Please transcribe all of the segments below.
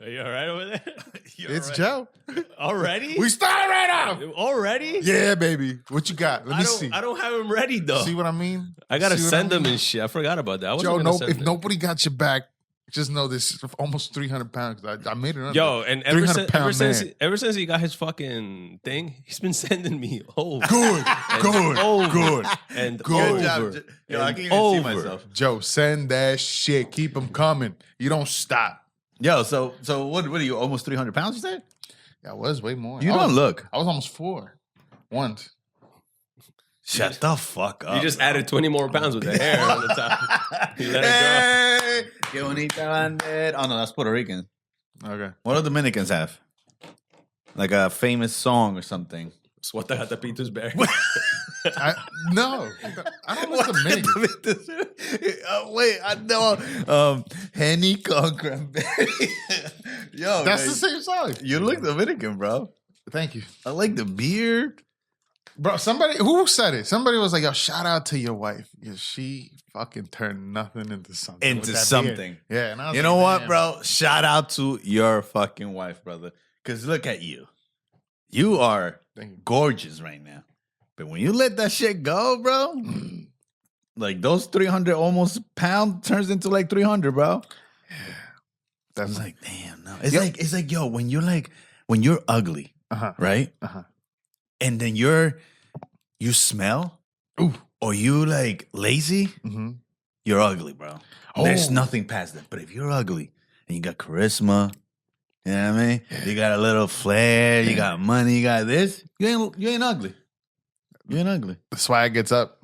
Are you all right over there? It's Joe. Already? We started right now. Already? Yeah, baby. What you got? Let me see. I don't have him ready though. See what I mean? I gotta See what send I them mean? and shit. I forgot about that. I wasn't Joe, gonna send if them. nobody got your back, just know this is almost 300 pounds. I made it under. Yo, and ever 300-pound since he got his fucking thing, he's been sending me over. Good. Good. Good. And Good over. job. Yo, I and can't even see over. myself. Joe, send that shit. Keep them coming. You don't stop. Yo, so what are you, almost 300 pounds, you said? Yeah, I was way more. You I don't was, look. I was almost 4 once. Shut the fuck up. You just added 20 more pounds with the hair on the top. You let it Hey, que bonita bandera. Oh, no, that's Puerto Rican. Okay. What do Dominicans have? Like a famous song or something. go. Suelta gatapitos bear. No. I don't look Dominican. Wait, I know. Henny con cranberry. Yo, That's man, the same song. You look Dominican, bro. Thank you. I like the beard. Bro, who said it? Somebody was like, yo, shout out to your wife. Yeah, she fucking turned nothing into something. Into with that something. beard. Yeah. And I was You like, know what, man. bro? Shout out to your fucking wife, brother. Because look at you. You are Thank you. gorgeous right now. But when you let that shit go, bro, like those 300 almost pound turns into like 300, bro. That's It's like, damn, no. It's like, yo, when you're ugly, right? And then you smell, or you like lazy, you're ugly, bro. There's nothing past that. But if you're ugly and you got charisma, you know what I mean? You got a little flair, you got money, you got this, you ain't ugly. You ain't ugly. The swag gets up.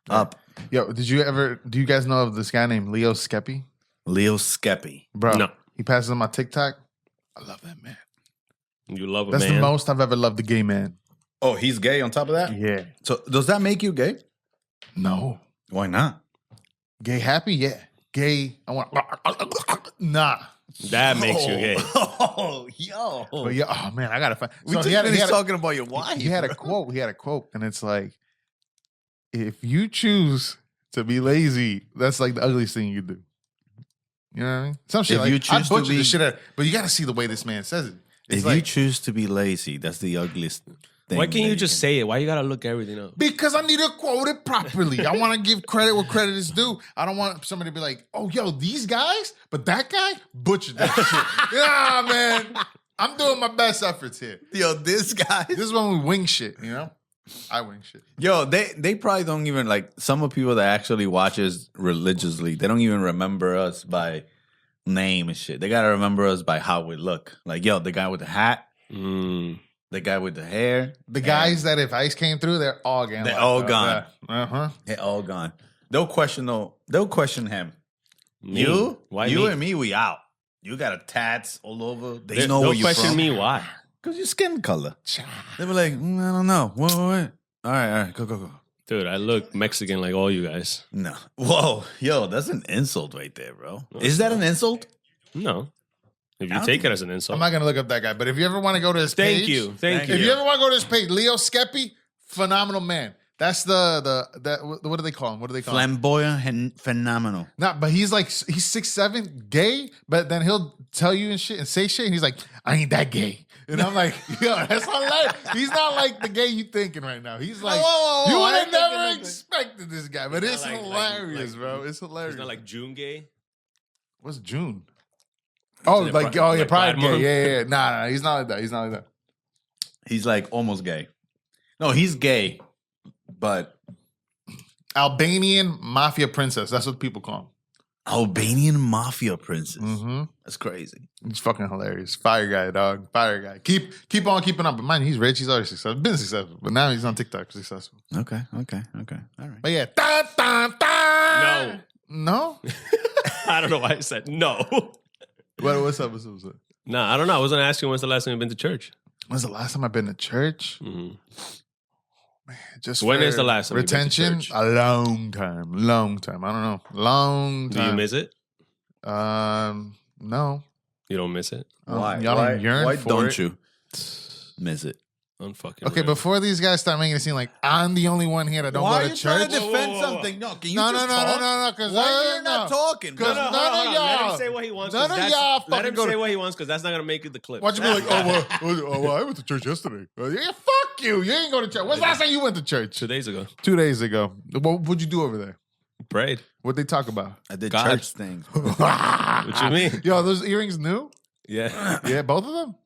Up. Yo, do you guys know of this guy named Leo Skeppy? Leo Skeppy. Bro, No. he passes on my TikTok. I love that man. You love a That's man. the most I've ever loved a gay man. Oh, he's gay on top of that? Yeah. So does that make you gay? No. Why not? Gay happy? Yeah. Gay. I want. Nah. That makes you gay. Oh, yo. But yeah, oh man, I gotta find. We just finished talking about your wife. He had a quote. He had a quote, and it's like, if you choose to be lazy, that's like the ugliest thing you do. You know what I mean? Some shit. If like, you I choose to butchered be- the shit out, but you got to see the way this man says it. It's If like, you choose to be lazy, that's the ugliest thing. Why can't that you just say it? Why you gotta look everything up? because I need to quote it properly. I want to give credit where credit is due. I don't want somebody to be like, "Oh, yo, these guys," but that guy butchered that shit. Yeah, man. I'm doing my best efforts here. Yo, this guy. This is when we wing shit. You know, I wing shit. Yo, they probably don't even like some of the people that actually watch us religiously. They don't even remember us by name and shit. They gotta remember us by how we look. Like, yo, the guy with the hat, the guy with the hair, The guys that if ICE came through, they're all gone. They're all gone. Uh-huh. they're all gone. They'll question him. Me? You, Why you me? and me, we out. You got a tats all over. They They know where don't you question from. me why. Because your skin color. They were like, I don't know. What? All right, go. Dude, I look Mexican like all you guys. No. Whoa, yo, that's an insult right there, bro. Is that an insult? No. If you I don't take think- it as an insult. I'm not gonna look up that guy, but if you ever want to go to his page, Thank you. Thank you. If you ever want to go to his page, Leo Skeppy, phenomenal man. That's what do they call him? What do they call him? Flamboyant and phenomenal. Not, but he's 6'7", gay, but then he'll tell you and shit and say shit, and he's like, I ain't that gay. And I'm like, yo, that's hilarious. He's not like the gay you thinking right now. He's like, whoa, you I would have ain't never thinking expected this guy, but He's it's not like- hilarious, like- bro. It's hilarious. It's not like June gay. What's June? Oh, it like, Pride- oh yeah, like Pride Pride gay. Month? Yeah. Nah, he's not like that. He's not like that. He's like almost gay. No, he's gay, but Albanian mafia princess. That's what people call him. Albanian mafia princess. Mm-hmm. That's crazy. He's fucking hilarious. Fire guy, dog. Fire guy. Keep on keeping up. But mind, he's rich. He's already successful. Been successful. But now he's on TikTok successful. Okay. All right. But yeah. Da, da, da. No? I don't know why I said no. What's up? Nah, I don't know. I was going to ask you when's the last time you've been to church? When's the last time I've been to church? Mm-hmm. Just When for is the last time you went to retention? church? A long time. I don't know. Long Do time. you miss it? No. You don't miss it? Why? Y'all don't yearn Why for don't it? you miss it? Unfucking Okay, real. before these guys start making it seem like I'm the only one here that don't go to church. defend whoa. something? No, can you No, just no, talk? no, because Why you're not talking? Because No, none hold on, of hold on. Let y'all. him say what he wants. None 'cause of that's- y'all Let fucking him go say to. what he wants because that's not gonna make it the clip. Watch me be like, I went to church yesterday. Yeah, fuck you. You ain't go to church. When's the last time you went to church? 2 days ago. 2 days ago. What'd you do over there? Prayed. What'd they talk about? I did God. church things. What you mean? Yo, those earrings new? Yeah. Yeah, both of them?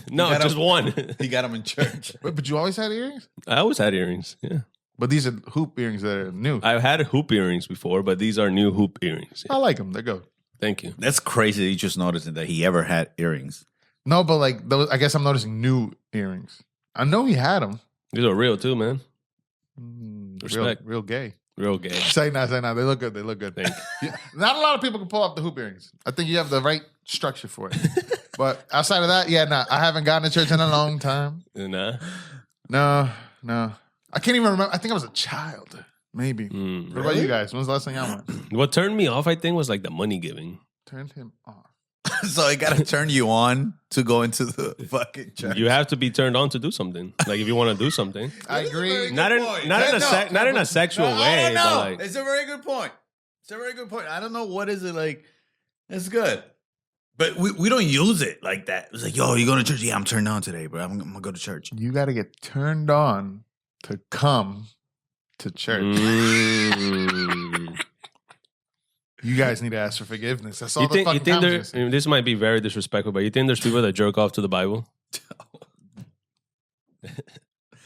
No, got just him. one. He got him in church. Wait, but you always had earrings? I always had earrings. Yeah. But these are hoop earrings that are new. I've had hoop earrings before, but these are new hoop earrings. Yeah. I like them. They're good. Thank you. That's crazy that you just noticed that he ever had earrings. No, but like those, I guess I'm noticing new earrings. I know he had them. These are real too, man. Respect. Real gay. Real gay. Say not. They look good. They look good. Thank Yeah, not a lot of people can pull off the hoop earrings. I think you have the right structure for it. But outside of that, yeah, nah, I haven't gotten to church in a long time. Nah. No. I can't even remember. I think I was a child. Maybe. Mm. What about you guys? When's the last time y'all went? What turned me off, I think, was like the money giving. Turned him off. So I gotta turn you on to go into the fucking church. You have to be turned on to do something. Like if you want to do something. I agree. Not in a sexual way, but like It's a very good point. It's a very good point. I don't know what is it like. It's good. But we don't use it like that. It's like, yo, you going to church? Yeah, I'm turned on today, bro. I'm gonna go to church. You got to get turned on to come to church. Mm. You guys need to ask for forgiveness. That's all You the think fucking time. this might be very disrespectful, but you think there's people that jerk off to the Bible?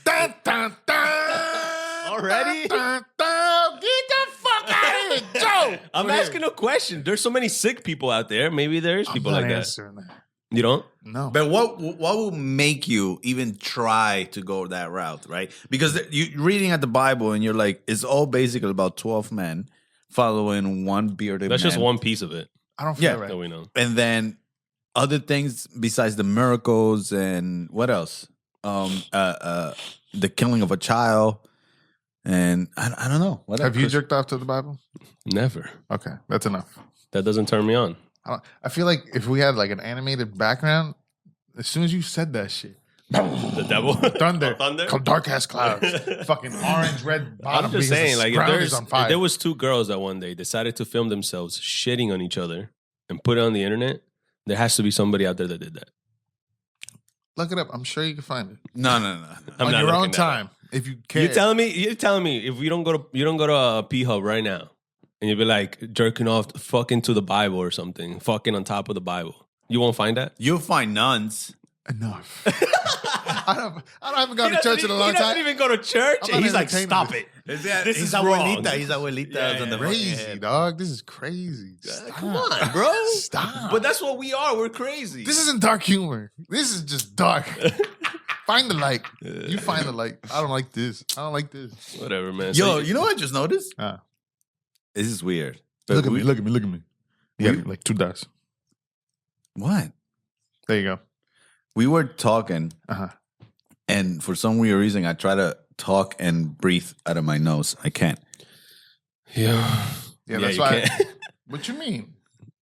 Dun, dun, dun, Already? Dun, dun, get the fuck out of here, Joe. I'm asking a question. There's so many sick people out there. Maybe there's people I'm like not that. answering that. You don't? No. But what will make you even try to go that route, right? Because you're reading at the Bible and you're like, it's all basically about 12 men following one bearded That's man. just one piece of it I don't feel Yeah. right. that we know. And then other things besides the miracles and what else? The killing of a child. And I don't know. What Have else? you jerked off to the Bible? Never. Okay, that's enough. That doesn't turn me on. I feel like if we had like an animated background, as soon as you said that shit, The devil? thunder, Oh, thunder? dark ass clouds, fucking orange, red bottom. I'm just because saying, the like, ground is on if fire. there was two girls that one day decided to film themselves shitting on each other and put it on the internet, there has to be somebody out there that did that. Look it up. I'm sure you can find it No. I'm on not your looking own that time if you care. You're telling me if you don't go to a P Hub right now and you'll be like jerking off fucking to the Bible or something, fucking on top of the Bible, you won't find that? You'll find nuns. Enough. I haven't gone to church in a long He doesn't time. even go to church. I'm And not he's like, entertaining stop this. it. This is is abuelita. wrong. He's abuelita. Yeah, on the Crazy, fucking head. dog. This is crazy. Stop. Come on, bro. Stop. But that's what we are. We're crazy. This isn't dark humor. This is just dark. Find the light. You find the light. I don't like this. I don't like this. Whatever, man. Yo, you know what I just noticed? Ah. This is weird. But Look at me. Look at me. Look at me. You We- got like 2 dots. What? There you go. We were talking, Uh-huh. and for some weird reason, I try to talk and breathe out of my nose. I can't. Yeah. Yeah, that's you why. can't. What you mean?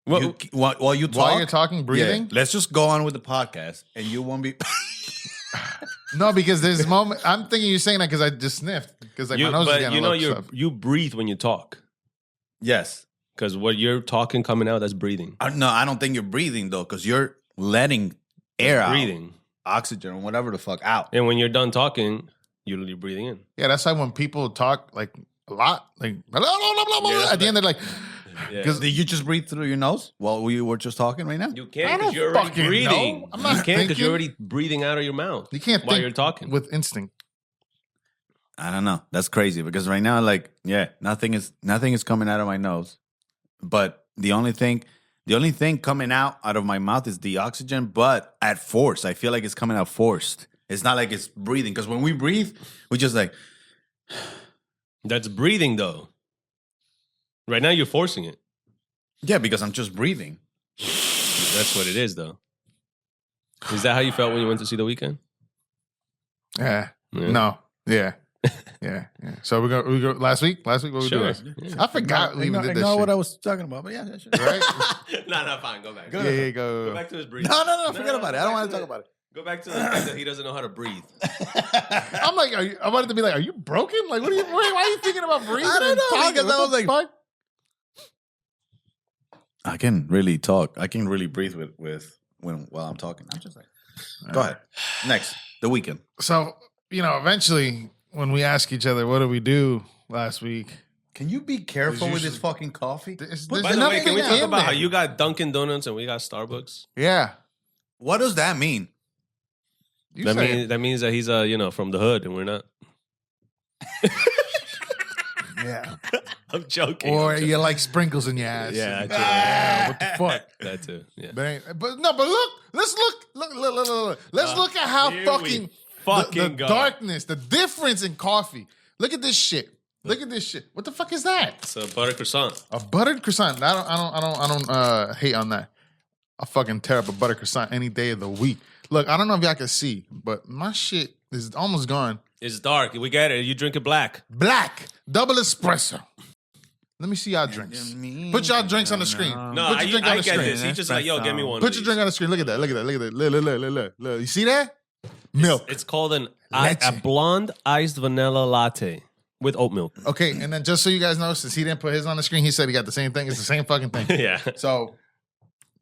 Well, While you talk, While you're talking, breathing? Yeah, let's just go on with the podcast, and you won't be. No, because there's a moment. I'm thinking you're saying that because I just sniffed. Because like my nose is but getting you a know, little stuff. you breathe when you talk Yes. because what you're talking coming out, that's breathing. No, I don't think you're breathing though, because you're letting air out, Breathing. oxygen, or whatever the fuck out. And when you're done talking, you're breathing in. Yeah, that's why when people talk like a lot, like blah, blah, blah, blah, blah, Yeah, that's at the end they're like, Yeah. because Did you just breathe through your nose while we were just talking right now? You I can't don't because you're already fucking breathing. know. I'm not You can't because you're thinking. already breathing out of your mouth. you can't while think you're talking. with instinct. I don't know. That's crazy because right now, like, yeah, nothing is coming out of my nose. But the only thing coming out of my mouth is the oxygen, but at force. I feel like it's coming out forced. It's not like it's breathing. Because when we breathe, we just like, That's breathing though. Right now you're forcing it. yeah, because I'm just breathing. That's what it is though. Is that how you felt when you went to see The Weeknd? Yeah. Yeah. No. Yeah. Yeah. So we go last week. Last week, what we Sure. doing? I forgot we even did this. know shit. what I was talking about, but yeah, sure. Right? No, fine. Go back. Yeah, Go go. back to his breathing. No, forget about it. I don't want to talk about it. Go back to the fact that he doesn't know how to breathe. I'm like, I wanted to be like, are you broken? Like, why are you thinking about breathing? I don't know, and because talking? I was What the like- fuck? I can really talk. I can really breathe while I'm talking. I'm just like, go ahead. Next, the weekend. So, eventually, when we ask each other, what did we do last week? Can you be careful There's with this usually- fucking coffee? There's By the way, nothing can we talk in about how there. you got Dunkin' Donuts and we got Starbucks? Yeah. What does that mean? You That say means that means that he's from the hood and we're not. yeah. I'm joking. Or you like sprinkles in your ass. Yeah, that's Yeah, what the fuck? that too. Yeah. But look, let's look. Let's look at how Here we fucking the go. darkness, the difference in coffee. Look at this shit. Look at this shit. What the fuck is that? It's a butter croissant. A buttered croissant. I don't hate on that. I'll fucking tear up a butter croissant any day of the week. Look, I don't know if y'all can see, but my shit is almost gone. It's dark. We get it. You drink it black. Black, double espresso. Let me see y'all drinks. Put y'all drinks on the screen. No, Put your drink on I the get screen. this. He's just like, yo, give me one. Put your drink on the screen. Look at that. Look. Look. You see that? Milk. It's called a Leche. blonde iced vanilla latte with oat milk. Okay, and then just so you guys know, since he didn't put his on the screen, he said he got the same thing. It's the same fucking thing. Yeah. So,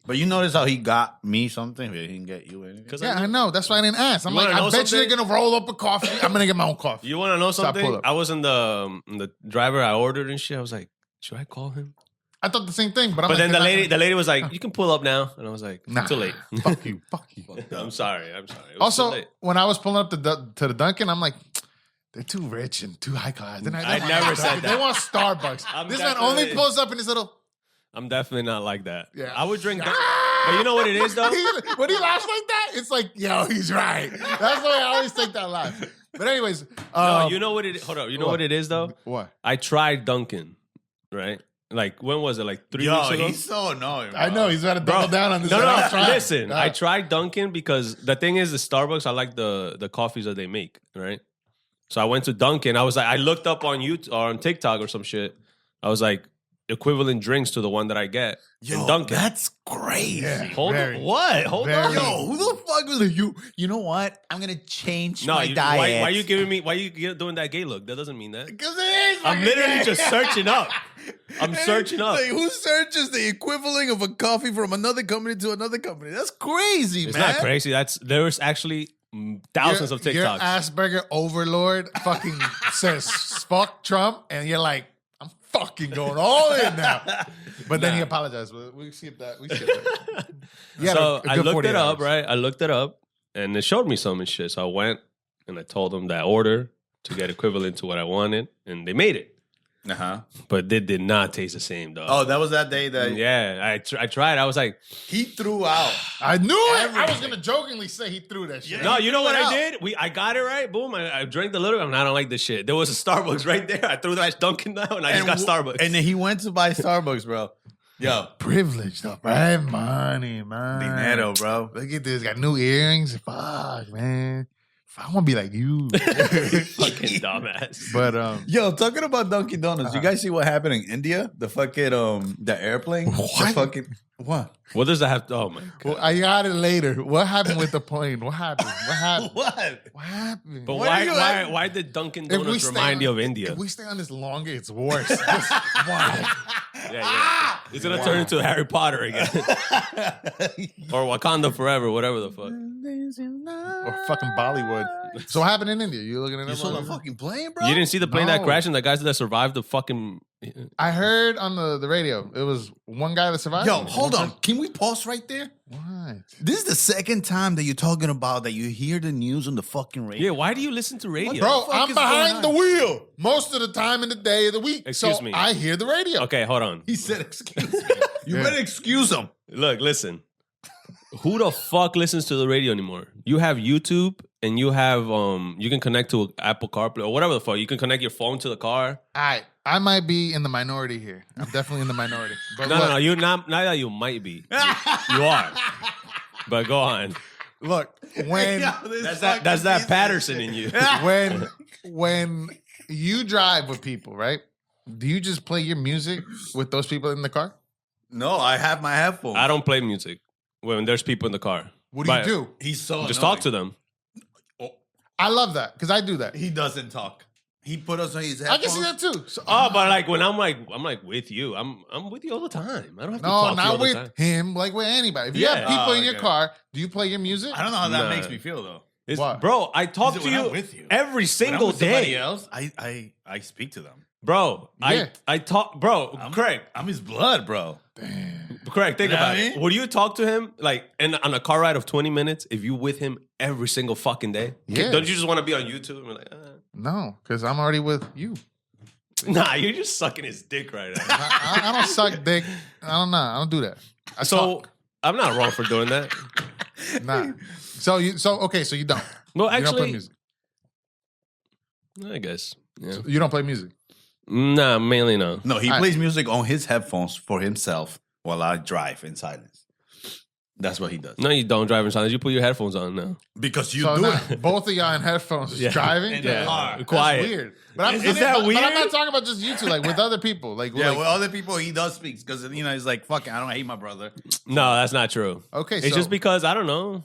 But you notice how he got me something, but he didn't get you anything? Because yeah, I know. That's why I didn't ask. I'm You like, wanna I know bet something? you're gonna roll up a coffee. I'm gonna get my own coffee. You want to know Stop, pull something? up. I was in the driver. I ordered and shit. I was like, should I call him? I thought the same thing, but I'm But like, then they're not the lady was like, you can pull up now. And I was like, Nah. too late. Fuck you. I'm sorry. It was Also, too late. when I was pulling up to the Dunkin', I'm like, they're too rich and too high class. They I want never Starbucks. said They that. want Starbucks. I'm This man only definitely- pulls up in his little. I'm definitely not like that. Yeah. I would drink that. But you know what it is, though? When he laughs like that, it's like, yo, he's right. That's the way I always take that laugh. But anyways, No, you know what it is? Hold up. You know what it is, though? What? I tried Dunkin', right? Like, when was it? Like 3 weeks ago? he's so annoying. I know he's got to double down on this. No, I was trying. listen. I tried Dunkin' because the thing is, the Starbucks, I like the coffees that they make, right? So I went to Dunkin'. I was like, I looked up on YouTube or on TikTok or some shit. I was like, equivalent drinks to the one that I get in Dunkin'. That's crazy. Yeah. Hold Very. on. What? Hold Very. on. Yo, who the fuck was it? You know what? I'm gonna change No, my diet. why are you giving me? Why are you doing that gay look? That doesn't mean that. Because it is. I'm fucking literally gay. just searching up. I'm searching up. Like, who searches the equivalent of a coffee from another company to another company? That's crazy, It's man. not crazy. There's actually thousands of Your TikToks. Asperger overlord fucking says fuck Trump, and you're like, I'm fucking going all in now. But then he apologized. We skipped that. Yeah, So I looked it up, right? I looked it up, and it showed me some and shit. So I went and I told them that order to get equivalent to what I wanted, and they made it. Uh-huh. But it did not taste the same, dog. Oh, that was that day that Yeah, I tried. I was like, he threw out. I knew it. I was Everything. gonna jokingly say he threw that shit. no, you know what it out. I did? I got it right. Boom. I drank the little. I don't like this shit. There was a Starbucks right there. I threw that Dunkin' down, and I just got Starbucks. And then he went to buy Starbucks, bro. Yo, Privilege though, right? Money, man. dinero, bro. Look at this. Got new earrings. Fuck, man. I want to be like you. Fucking dumbass. But Yo, talking about Dunkin' Donuts, you guys see what happened in India? The fucking the airplane. What? The fucking what? What does that have to? Oh my god. well, I got it later. What happened with the plane? What happened? What happened? What? What happened? But What are you at? why did Dunkin' If we Donuts stay remind on- you of India? If we stay on this longer, it's worse. Why? Yeah. It's gonna turn into Harry Potter again, or Wakanda Forever, whatever the fuck. Or fucking Bollywood. So what happened in India? You looking at You it? saw the fucking plane, bro? You didn't see the plane that No. crashed and the guys that survived the fucking. I heard on the radio it was one guy that survived. Yo, hold on. Can we pause right there? What? This is the second time that you're talking about that you hear the news on the fucking radio. Yeah, why do you listen to radio? Bro, fuck I'm is going behind the on? wheel most of the time in the day of the week. Excuse so me. I hear the radio. Okay, hold on. He said, "Excuse me." You Yeah. better excuse him. Look, listen. Who the fuck listens to the radio anymore? You have YouTube and you have you can connect to Apple CarPlay or whatever the fuck. You can connect your phone to the car. I might be in the minority here. I'm definitely in the minority. But No, look, no, no. You not that you might be. You are. But go on. Look, when That's that Patterson in you. when you drive with people, right? Do you just play your music with those people in the car? No, I have my headphones. I don't play music when there's people in the car. What do you do? He's so Just annoying. talk to them. I love that because I do that. He doesn't talk. He put us on his I headphones. can see that too. So, Oh, but like when I'm like with you, I'm with you all the time. I don't have to no, talk to you all not the time. with him. Like with anybody. If you Yeah. have people in your okay. car, do you play your music? I don't know how that Nah. makes me feel though. What? Bro, I talk Is it to when you, I'm with you? every When I'm single with somebody day. else, I speak to them. Bro, Yeah. I talk, bro, Craig, I'm his blood, bro. Craig, think You know about what I it. mean? Would you talk to him like on a car ride of 20 minutes if you with him every single fucking day? Yeah. Don't you just want to be on YouTube and be like, No, because I'm already with you. Nah, you're just sucking his dick right now. I don't suck dick. I don't know. I don't do that. I So talk. I'm not wrong for doing that. Nah. So you don't. Well, You don't play actually, music. I guess. Yeah. You don't play music. Nah, mainly no. No, he I- plays music on his headphones for himself while I drive in silence. That's what he does. No, you don't drive in silence. You put your headphones on now. Because you So do now, it. both of y'all in headphones Yeah. driving. In the car. That's Quiet. weird. But Is that But I'm weird? not talking about just you two. Like with other people. Like, Yeah, like with other people, he does speak because he's like, "Fuck it, I don't hate my brother." No, that's not true. okay. It's so, just because I don't know.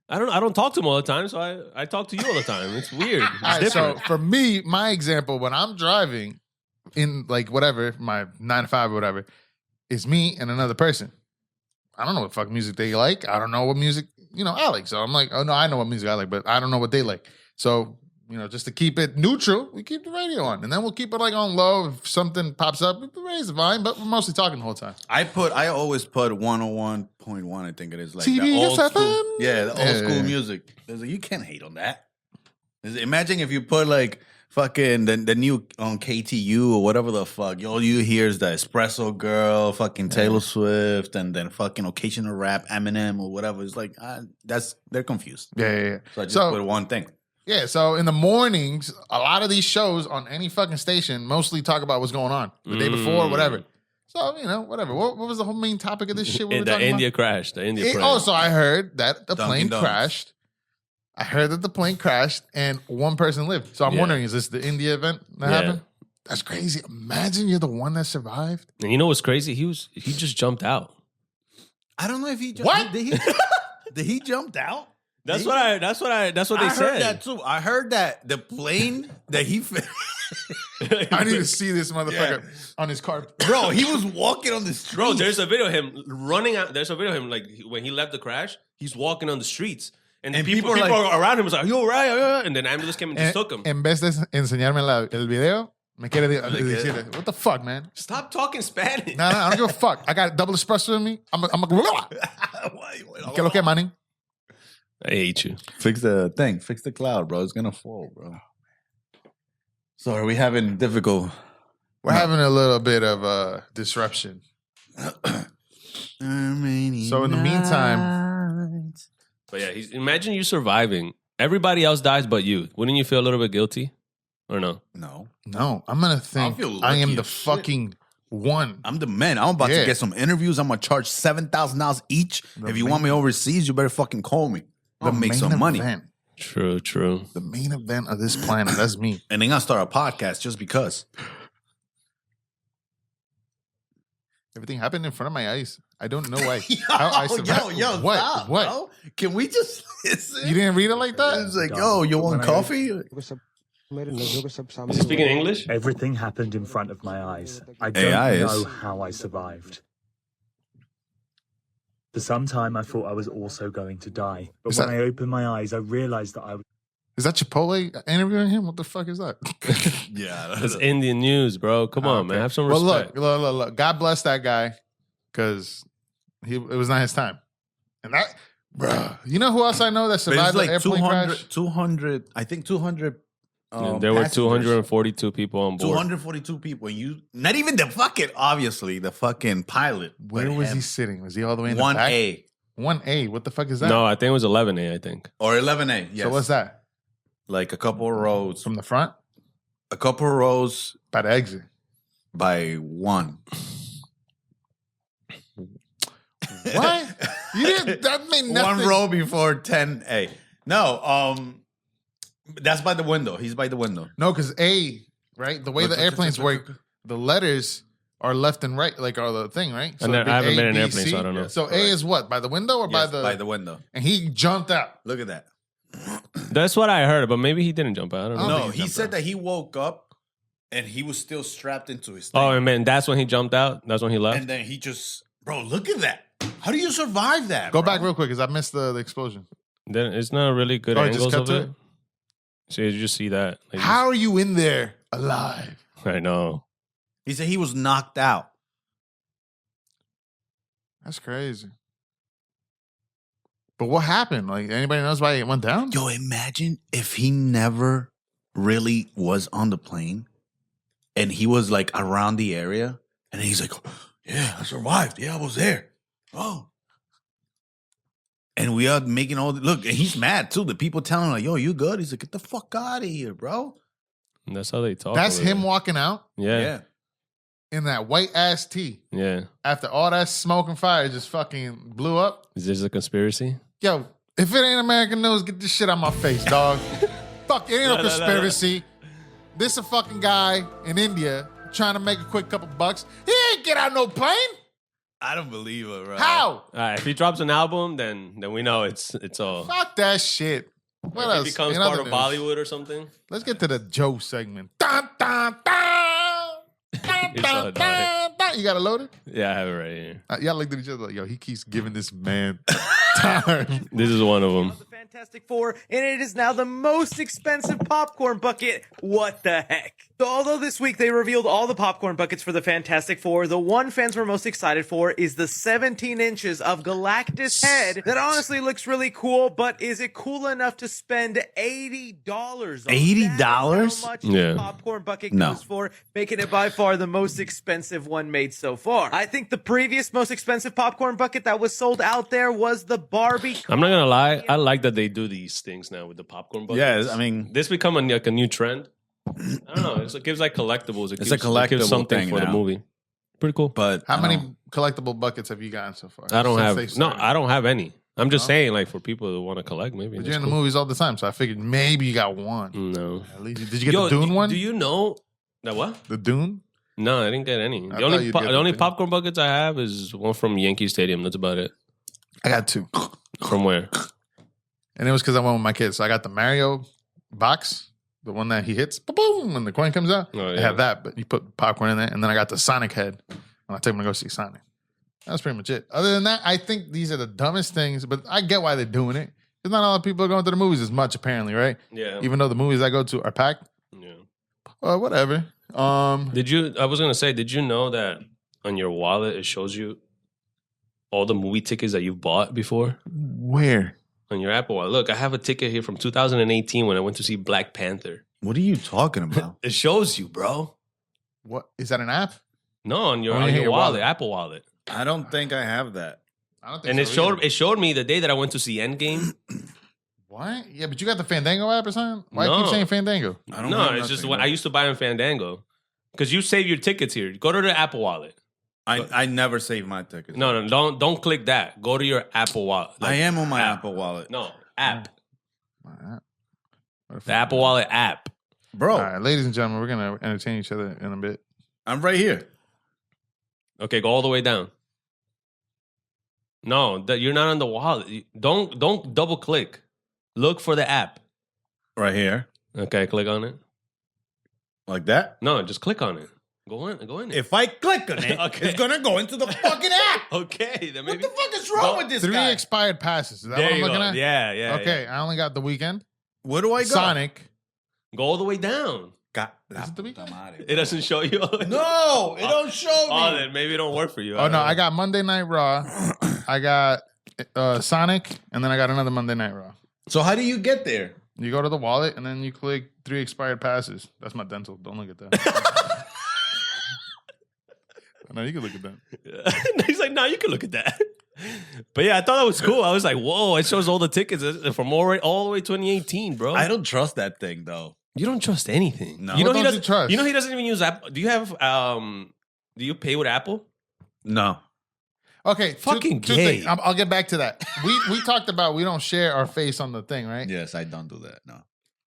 I don't talk to him all the time, so I talk to you all the time. It's weird. It's All right, so different. for me, my example when I'm driving in like whatever my 9 to 5 or whatever is me and another person. I don't know what fuck music they like. I don't know what music I like. So I'm like, oh no, I know what music I like, but I don't know what they like. So just to keep it neutral, we keep the radio on, and then we'll keep it like on low. If something pops up, we raise the volume, but we're mostly talking the whole time. I always put 101.1. I think it is like the TV old school. FM? Yeah, the old Yeah. school music. There's you can't hate on that. Imagine if you put like fucking the new on KTU or whatever the fuck. All you hear is the Espresso Girl, fucking Taylor Swift, and then fucking occasional rap, Eminem or whatever. It's like they're confused. Yeah. So I just put one thing. Yeah, so in the mornings, a lot of these shows on any fucking station mostly talk about what's going on the day before, whatever. So, whatever. What was the whole main topic of this shit we were The talking India about? crash. The India crash. So I heard that the Dunkin' plane Donuts. crashed. I heard that the plane crashed and one person lived. So I'm Yeah. wondering, is this the India event that Yeah. happened? That's crazy. Imagine you're the one that survived. And you know what's crazy? He just jumped out. I don't know if he What? did he jump out? That's what they I said. heard that too. I heard that the plane that he I need to see this motherfucker on his car. Bro, he was walking on the street. Bro, there's a video of him running out. There's a video of him like when he left the crash, he's walking on the streets. And people are like- around him was like, "Yo, right?" And then ambulance came and just took him. En vez de enseñarme el video, me quiere decir, what the fuck, man? Stop talking Spanish. No, I don't give a fuck. I got double espresso in me. I'm a ¿Qué lo que, manning? I hate you. Fix the thing. Fix the cloud, bro. It's gonna fall, bro. So are we having difficult? We're having a little bit of disruption. So in the meantime, But yeah, imagine you surviving. Everybody else dies but you. Wouldn't you feel a little bit guilty? Or no? no, I'm gonna think feel I am lucky the as shit. fucking one. I'm the man. I'm about Yeah. to get some interviews. I'm gonna charge $7,000 each. The If you want me overseas, you better fucking call me. I'll make Main some money. event. True. The main event of this planet. That's me. And then I'll start a podcast just because. Everything happened in front of my eyes. I don't know why. How I survived. What? stop, What? bro. Can we just listen? You didn't read it like that? It's like, yo, you want coffee? Is he speaking English? Everything happened in front of my eyes. I don't AI is. know how I survived. For some time, I thought I was also going to die. But Is when that- I opened my eyes, I realized that I was Is that Chipotle interviewing him? What the fuck is that? Yeah. It's Indian news, bro. Come on, man. Have some Well, respect. look. God bless that guy, because it was not his time. And that, bro, you know who else I know that But survived it's like the airplane 200, crash? 200, I think 200. There were passengers. 242 people on board. 242 people. Not even the fucking, obviously, the fucking pilot. Where but was him. he sitting? Was he all the way in the back? 1A 1A. What the fuck is that? No, I think it was 11A, I think. or 11A. Yes. So what's that? Like a couple of rows. From the front? A couple of rows By the exit. by one. What? You didn't, that made nothing. One row before 10A. No, That's by the window. He's by the window. No, because A, right? The way the airplanes work, the letters are left and right, like are the thing, right? I haven't been in an airplane, C. so I don't know. So A is what? By the window or by the window. And he jumped out. Look at that. That's what I heard, but maybe he didn't jump out. I don't know. don't No, think he he jumped said out. that he woke up and he was still strapped into his thing. Oh, and man, that's when he jumped out. That's when he left. And then he just, bro, look at that. How do you survive that? Go bro? back real quick because I missed the explosion. Then it's not really good Oh, it just angles cut of to it. it? So you just see that. Like, How are you in there alive? I know. He said he was knocked out. That's crazy. But what happened? Like, anybody knows why it went down? Yo, imagine if he never really was on the plane and he was like around the area and he's like, yeah, I survived. Yeah, I was there. Oh. And we are making all the, look, and he's mad too. The people telling him like, yo, you good? He's like, get the fuck out of here, bro. And that's how they talk. That's over him there. walking out Yeah. in that white ass tee Yeah. after all that smoke and fire just fucking blew up. Is this a conspiracy? Yo, if it ain't American news, get this shit out my face, dog. Fuck, it ain't no No, no, no, no. conspiracy. This a fucking guy in India trying to make a quick couple bucks. He ain't get out no plane. I don't believe it, bro. How? All right. If he drops an album, then we know it's all. Fuck that shit. What If else? he becomes In part other of news. Bollywood or something. Let's get to the Joe segment. Dun, dun, dun. Dun, You're so dun, dun, dun. You got it loaded? Yeah, I have it right here. Y'all looked at each other like, yo, he keeps giving this man time. This is one of them. The Fantastic Four, and it is now the most expensive popcorn bucket. What the heck? So although this week they revealed all the popcorn buckets for the Fantastic Four, the one fans were most excited for is the 17 inches of Galactus head that honestly looks really cool, but is it cool enough to spend $80 on? $80? That is how much Yeah. the popcorn bucket No. goes for, making it by far the most expensive one made so far. I think the previous most expensive popcorn bucket that was sold out there was the Barbie. I'm not gonna lie. I like that they do these things now with the popcorn buckets. Yeah, I mean, this become like a new trend. I don't know. It gives like collectibles. It's a collectible it gives something thing for the now. movie. Pretty cool. but How I many don't- collectible buckets have you gotten so far? I don't Since have they no. started? I don't have any. I'm just saying, like for people who want to collect, maybe. But that's you're in the cool. movies all the time, so I figured maybe you got one. No. At least, did you get the Dune do, one? Do you know that what? The Dune? No, I didn't get any. I The thought only you'd get the only the thing. popcorn buckets I have is one from Yankee Stadium. That's about it. I got two. From where? And it was because I went with my kids. So I got the Mario box, the one that he hits, boom, when the coin comes out. Oh, I yeah. have that, but you put popcorn in there. And then I got the Sonic head. And I take them to go see Sonic. That's pretty much it. Other than that, I think these are the dumbest things, but I get why they're doing it. Because not a lot of people are going to the movies as much, apparently, right? Yeah. Even though the movies I go to are packed. Yeah. Whatever. Did you? I was gonna say. Did you know that on your wallet it shows you all the movie tickets that you've bought before Where? on your Apple Wallet? Look, I have a ticket here from 2018 when I went to see Black Panther. What are you talking about? It shows you, bro. What? Is that an app? No, on your Only on hit your your wallet, wallet. Apple Wallet. I don't think I have that. I don't think And it so either. showed me the day that I went to see Endgame. What? Yeah, but you got the Fandango app or something? Why you No. keep saying Fandango? I don't No, have it's just nothing, when bro. I used to buy on Fandango because you save your tickets here. Go to the Apple Wallet. I never save my tickets. No, don't click that. Go to your Apple Wallet. I am on my app. Apple Wallet. No, app. My app. The Apple Wallet app. Bro, All right, ladies and gentlemen, we're going to entertain each other in a bit. I'm right here. Okay, go all the way down. No, that you're not on the wallet. Don't double click. Look for the app. Right here. Okay, click on it. Like that. No, just click on it. Go in it. If I click on it, Okay. it's going to go into the fucking app. Okay, then What maybe. the fuck is wrong Go- with this 3 guy? expired passes. Is that There what I'm you looking go. at? Yeah. Okay, I only got the weekend. Where do I go? Sonic. Go all the way down. God, Is it the weekend? It doesn't show you. No, it don't show me. Oh, then maybe it don't work for you. Oh, no, I got Monday Night Raw. I got Sonic, and then I got another Monday Night Raw. So how do you get there? You go to the wallet, and then you click 3 expired passes. That's my dental. Don't look at that. No, you can look at that. He's like, no, you can look at that. But yeah, I thought that was cool. I was like, whoa, it shows all the tickets from all the way 2018, bro. I don't trust that thing though. You don't trust anything. No. You know What he don't you doesn't trust? You know he doesn't even use Apple. Do you have do you pay with Apple? No. Okay, Fucking two gay. things. I'll get back to that. We talked about we don't share our face on the thing, right? Yes, I don't do that. No.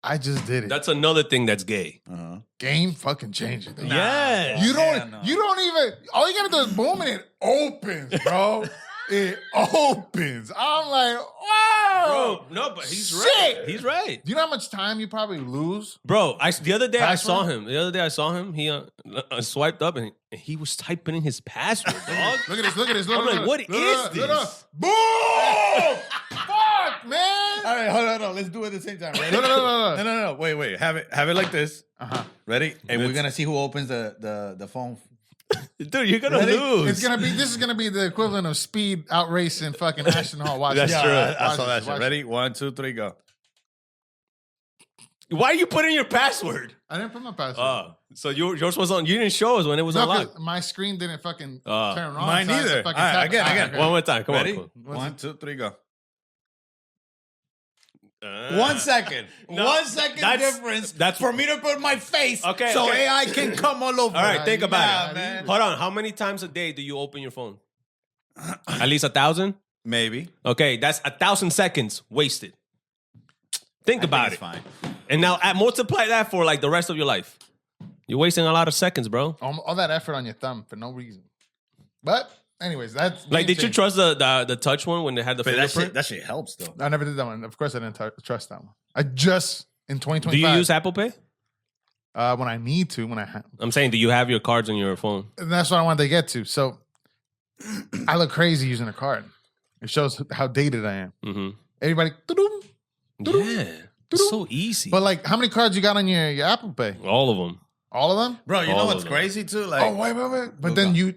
I just did it. That's another thing that's gay. Game fucking changer. Yeah. You don't even, all you gotta do is boom and it opens, bro. It opens. I'm like, wow. Bro, no, but he's Shit. right. He's right. Do you know how much time you probably lose? Bro, the other day I saw Password? him. The other day I saw him. He swiped up and he was typing in his password, dog. Look at this, look at this. I'm like, what is this? Boom! Fuck, man. All right, hold on. Let's do it at the same time. Ready? No. Wait. Have it like this. Ready? And we're Let's- gonna see who opens the phone. Dude, you're gonna Ready? lose. This is gonna be the equivalent of speed outracing fucking Ashton Hall. Watch That's this. true. I saw that shit. Watch Ready? 1, 2, 3, go. Why are you putting your password? I didn't put my password. So yours was on. You didn't show us when it was No, 'cause unlocked. my screen didn't fucking turn on. Mine so I had to neither. fucking All right, tap- again. okay. One more time. Come Ready? on. 1, 2, 3, go. Come 1 second. No, 1 second that's- difference. that's- for me to put my face. Okay, So okay. AI can come all over. All right, think Nah, about it. man. Hold on. How many times a day do you open your phone? At least 1,000? Maybe. Okay, that's 1,000 seconds wasted. Think about it. Fine. And now multiply that for like the rest of your life. You're wasting a lot of seconds, bro. All that effort on your thumb for no reason. But anyways, that's Like, did you trust the touch one when they had the But fingerprint? that shit helps though. I never did that one. Of course, I didn't trust that one. I just in 2025. Do you use Apple Pay? when I need to? When I have, I'm saying, do you have your cards on your phone? and that's what I wanted to get to. So I look crazy using a card. It shows how dated I am. Mm-hmm. Everybody, doo-doo. Yeah. It's so easy. But like, how many cards you got on your Apple Pay? All of them. All of them? Bro, you All know of what's them. crazy too? Like, Oh wait. But then you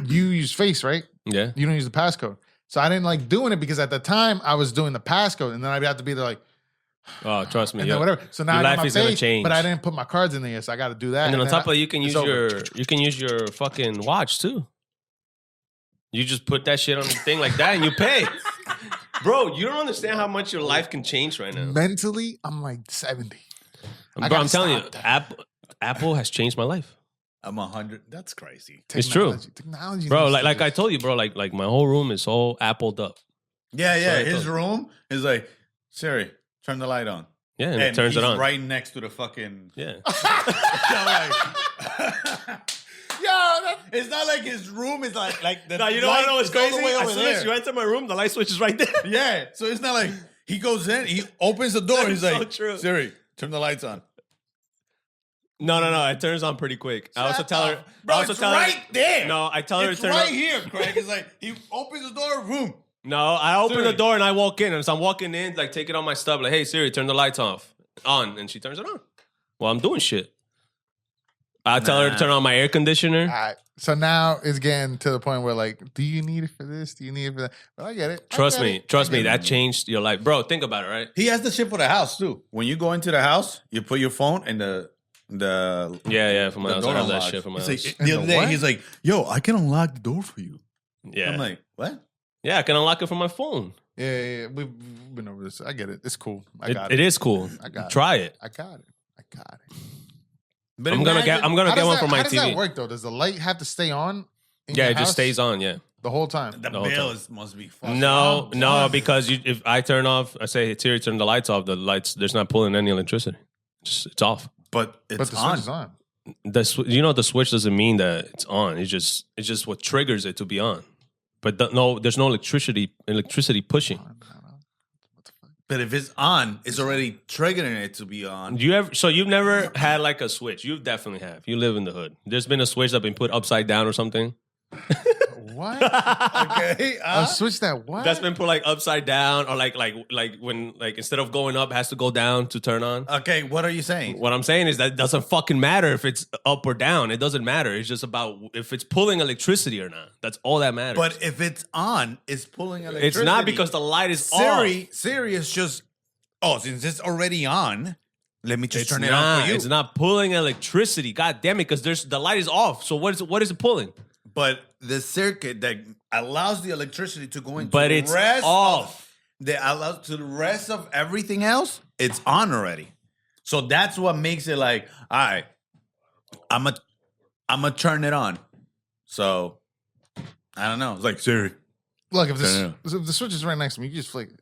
use Face, right? Yeah. You don't use the passcode. So I didn't like doing it because at the time I was doing the passcode, and then I'd have to be there like, Oh, trust me. and yeah. then whatever. So now Your I got life my is gonna Face, change. but I didn't put my cards in there yet, so I got to do that. And then on top of that, that, you can use your fucking watch too. You just put that shit on the thing like that and you pay. Bro, you don't understand how much your life can change right now. mentally, I'm like 70. Bro, I'm telling you, Apple has changed my life. I'm 100. That's crazy. It's true. Technology, Bro, like I told you, bro, like my whole room is all Appled up. Yeah. So His room is like, Siri, turn the light on. Yeah, and it And turns he's it on. right next to the fucking. Yeah. It's not like his room is like the. Now, you know light what was is all the crazy? way over As soon as there. you enter my room, the light switch is right there. Yeah, so it's not like he goes in, he opens the door, That he's is like, so true. Siri, turn the lights on. No, it turns on pretty quick. I also tell her. Bro, I also it's tell right her, there. No, I tell her It's to turn right on. here, Craig. It's like he opens the door, room. No, I open Siri. the door and I walk in, and as I'm walking in, like taking all my stuff, like, hey Siri, turn the lights on, and she turns it on. Well, I'm doing shit. I tell her to turn on my air conditioner. All right. So now it's getting to the point where like, do you need it for this? Do you need it for that? But I get it. Trust me, that changed your life, bro. Think about it, right? He has the shit for the house too. When you go into the house, you put your phone and the Yeah, for my the house, door I have that unlocks. shit for my It's house. like, the other day, what? he's like, "Yo, I can unlock the door for you." Yeah, I'm like, "What?" yeah, I can unlock it from my phone. Yeah. We've been over this. I get it. It's cool. I got It is cool. I got it. Try it. I got it. But I'm gonna get How one does for my How does TV. that work though? Does the light have to stay on? In Yeah, your it just house stays on. Yeah. the whole time. The whole bill time. must be fucking No, because if I turn off, I say, hey, Siri, turn the lights off. The lights, there's not pulling any electricity. It's off. But it's But the on. switch is on. The switch doesn't mean that it's on. It's just what triggers it to be on. But there's no electricity pushing. But if it's on, it's already triggering it to be on. You've never had like a switch. You definitely have. You live in the hood. There's been a switch that's been put upside down or something. What? Okay, A switch that what? That's been put like upside down, or like when instead of going up has to go down to turn on. okay. What are you saying? What I'm saying is that it doesn't fucking matter if it's up or down. It doesn't matter. It's just about if it's pulling electricity or not. That's all that matters. But if it's on, it's pulling electricity. it's not because the light is off. Siri is just. Oh, since it's already on, let me just It's turn it not. on for you. It's not pulling electricity. God damn it! Because the light is off. So what is it pulling? But the circuit that allows the electricity to go into But the it's rest off. that allows to the rest of everything else, it's on already. So that's what makes it like, all right, I'm gonna turn it on. So I don't know. It's like Siri. Look, if the switch is right next to me, you just flick it.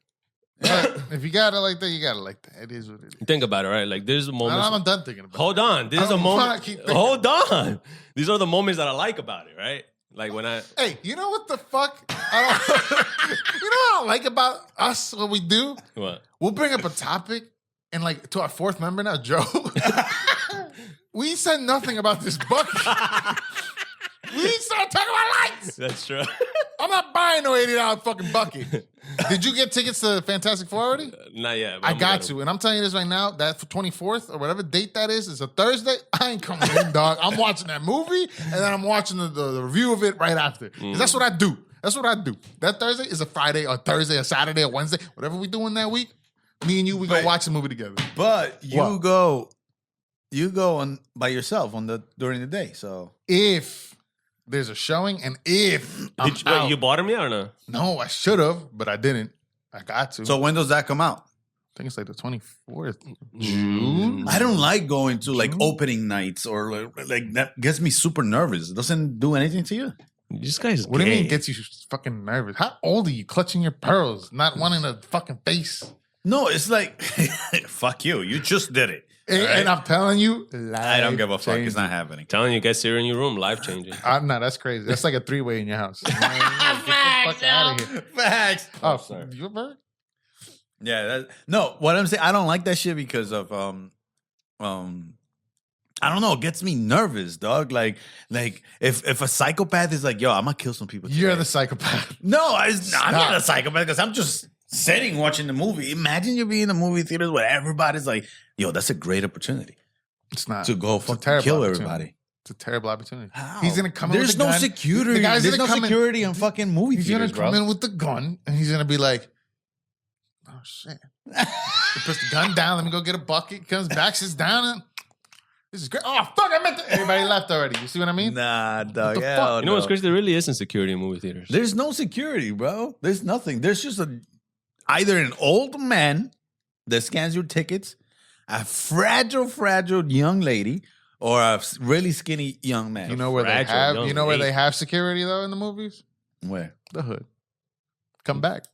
But if you got it like that, you got it like that. It is what it is. Think about it, right? Like there's the moments. I'm done thinking about it. Hold on. This I is a don't wanna moment. keep thinking. Hold on. These are the moments that I like about it, right? Like when I. Hey, you know what the fuck? I don't, you know what I like about us, what we do? What? We'll bring up a topic, and like to our fourth member now, Joe, we said nothing about this bucket. We started talking about lights. That's true. I'm not buying no $80 fucking bucket. Did you get tickets to Fantastic Four already? Not yet. but I I'm got gonna- to, and I'm telling you this right now. That for 24th or whatever date that is a Thursday. I ain't coming in, dog. I'm watching that movie, and then I'm watching the review of it right after. 'Cause that's what I do. That's what I do. That Thursday is a Friday, or Thursday, or Saturday, or Wednesday, whatever we doing that week. Me and you, we go Wait. watch the movie together. But What? you go on by yourself during the day. So If there's a showing, and if I'm Did you, wait, out. you bought them yet or no? No, I should have, but I didn't. I got to. when does that come out? I think it's like the 24th. June. I don't like going to like opening nights or like that gets me super nervous. It doesn't do anything to you. This guy's What do you mean gay. it gets you fucking nervous? How old are you clutching your pearls, not wanting a fucking face? No, it's like fuck you. You just did it. And, All right? and I'm telling you, I don't give a fuck. It's life-changing. not happening. Telling you, get Siri in your room, life changing. No, that's crazy. That's like a 3-way in your house. Get the fuck out of here. Facts. Oh, sorry. you a bird? Yeah. No, what I'm saying, I don't like that shit because of I don't know. It gets me nervous, dog. Like if a psychopath is like, yo, I'm gonna kill some people. You're today. the psychopath. No, I'm not Stop. a psychopath because I'm just sitting watching the movie. Imagine you being in the movie theaters where everybody's like, yo, that's a great opportunity It's not. to go It's a fucking terrible kill opportunity. everybody. It's a terrible opportunity. How? He's gonna come in There's with a no gun. security. The guy's There's gonna no come in- security in fucking movie He's gonna theaters, come bro. in with the gun, and he's gonna be like, "Oh shit!" He puts the gun down. Let me go get a bucket. Comes back, sits down, and this is great. Oh fuck! I meant to. Everybody left already. You see what I mean? Nah, dog. the hell fuck? You know what's no. crazy? There really isn't security in movie theaters. There's no security, bro. There's nothing. There's just either an old man that scans your tickets, a fragile young lady, or a really skinny young man. You know where they Fragile have. young You know where they lady. have security though in the movies? Where? The hood. Come back.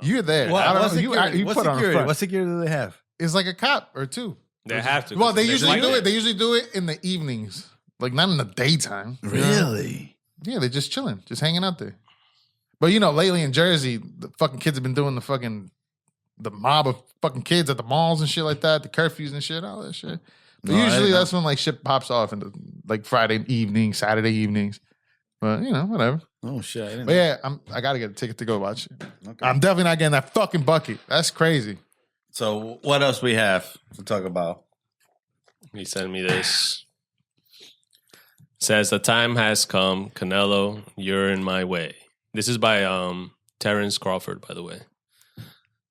You're there. What, I don't what know. security? You What put on the security? front. What security do they have? It's like a cop or two. They have to. Well, they There's usually like- do it. They usually do it in the evenings, like not in the daytime. you know? Really? Yeah, they're just chilling, just hanging out there. But you know, lately in Jersey, the fucking kids have been doing the mob of fucking kids at the malls and shit like that, the curfews and shit, all that shit. But No, I usually didn't that's when like shit pops off in the like Friday evening, Saturday evenings. But you know, whatever. Oh shit! I didn't But yeah, I gotta get a ticket to go watch it. Okay. I'm definitely not getting that fucking bucket. That's crazy. So what else we have to talk about? He sent me this. Says the time has come, Canelo, you're in my way. This is by Terrence Crawford, by the way.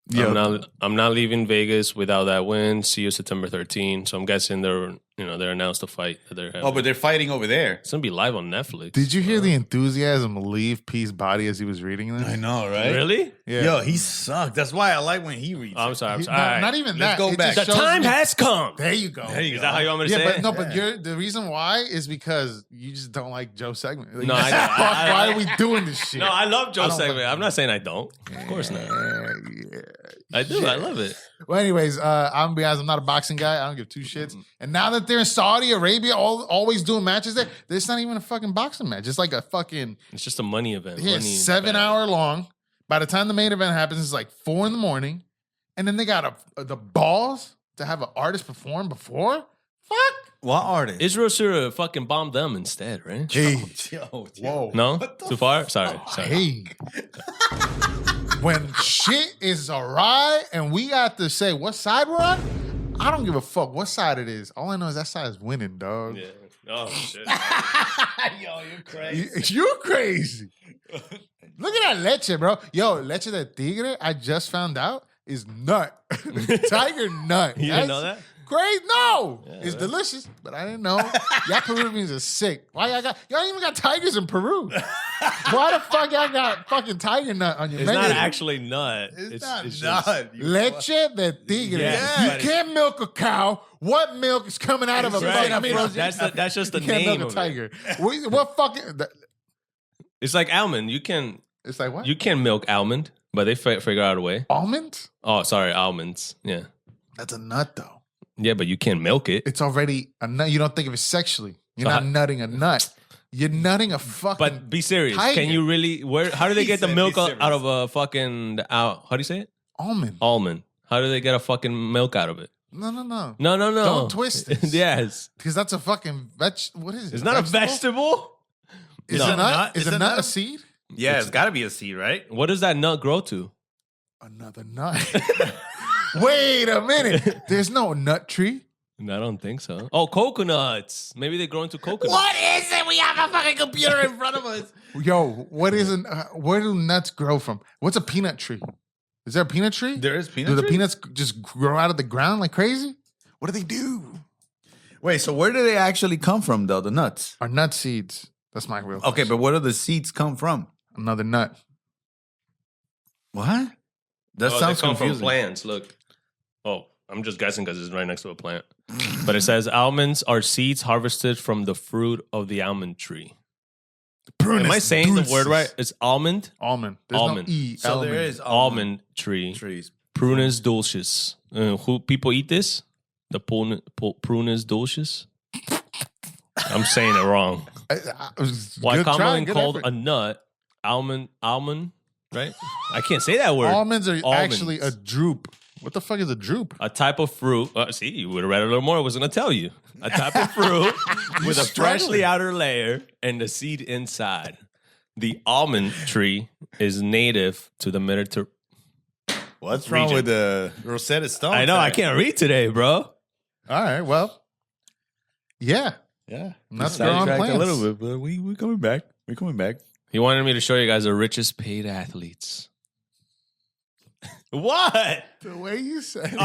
Yeah. I'm not leaving Vegas without that win. See you September 13th. So I'm guessing they announced the fight that they're having. Oh, but they're fighting over there. It's gonna be live on Netflix. Did you hear the enthusiasm leave P's body as he was reading this? I know, right? Really? Yeah. Yo, he sucked. That's why I like when he reads. Oh, I'm it. sorry. I'm He- sorry. not, All right. not even Let's that. go It back. just The shows time me- has come. There you go. There you Is go. that how you want me to Yeah, say but it? no, but the reason why is because you just don't like Joe Segment. Like, No, I know. fuck, why are we doing this shit? No, I love Joe I don't Segment. like- I'm not saying I don't. Of course not. Yeah. I do. I love it. Well, anyways, I'm gonna be honest. I'm not a boxing guy. I don't give two shits. And now that they're in Saudi Arabia, always doing matches there, there's not even a fucking boxing match. It's like a fucking It's just a money event. yeah, Money 7 hour long. By the time the main event happens, it's like 4 a.m. And then they got the balls to have an artist perform before. Fuck. What artist? Israel should have fucking bombed them instead, right? Hey, Yo, whoa. No? Too far? Sorry. Hey. When shit is awry and we got to say what side we're on, I don't give a fuck what side it is. All I know is that side is winning, dog. Yeah. Oh, shit. Yo, you're crazy. You're crazy. Look at that leche, bro. Yo, leche de tigre, I just found out, is nut. Tiger nut. You didn't know that? Crazy? No. Yeah, It's right. delicious, but I didn't know. Y'all Peruvians are sick. Why y'all even got tigers in Peru? Why the fuck y'all got fucking tiger nut on your It's menu? not actually nut. It's not just- nut. Leche de tigre. Yeah, You but can't milk a cow. What milk is coming out of a Right. fucking I mean, frozen? that's just the you can't name milk a of it. tiger. What fucking? It's like almond. You can It's like what? milk almond, but they figure out a way. Almonds? Oh, sorry, almonds. Yeah. That's a nut, though. Yeah, but you can't milk it. It's already a nut. You don't think of it sexually. You're So not nutting a nut. You're nutting a fucking. But be serious. tiger. Can you really? How do they He get the said milk be out serious. of a fucking? How do you say it? Almond. Almond. How do they get a fucking milk out of it? No. No. Don't twist this. Yes. Because that's a fucking What is it? It's not a vegetable. Is No. a nut? Is Is a a nut nut a seed? Yeah, it's got to be a seed, right? What does that nut grow to? Another nut. Wait a minute. There's no nut tree. I don't think so. Oh, coconuts. Maybe they grow into coconuts. What is it? We have a fucking computer in front of us. Yo, where do nuts grow from? What's a peanut tree? Is there a peanut tree? There is peanut Do the tree? peanuts just grow out of the ground like crazy? What do they do? Wait, so where do they actually come from, though? The nuts? Are nut seeds? That's my real Okay, question. but where do the seeds come from? Another nut. What? That Oh, sounds they come confusing. from plants. Look. Oh, I'm just guessing because it's right next to a plant. But it says almonds are seeds harvested from the fruit of the almond tree. Am I saying the word right? It's almond. Almond. There's Almond. no E. So almond. there is Almond tree. trees. Prunus dulcis. Who people eat this? The prunus dulcis. I'm saying it wrong. Why Good try, commonly good called effort. a nut, almond, right? I can't say that word. Almonds are Almonds. actually a drupe. What the fuck is a drupe? A type of fruit. See, you would have read it a little more. I was going to tell you. A type of fruit with a freshly struggling. outer layer and the seed inside. The almond tree is native to the Mediterranean. What's wrong Region. with the Rosetta Stone? I know, I can't read today, bro. All right, well, yeah. Yeah. Nuts Sidetracked grow on plants. a little bit, but we're coming back. We're coming back. He wanted me to show you guys the richest paid athletes. What? The way you said it.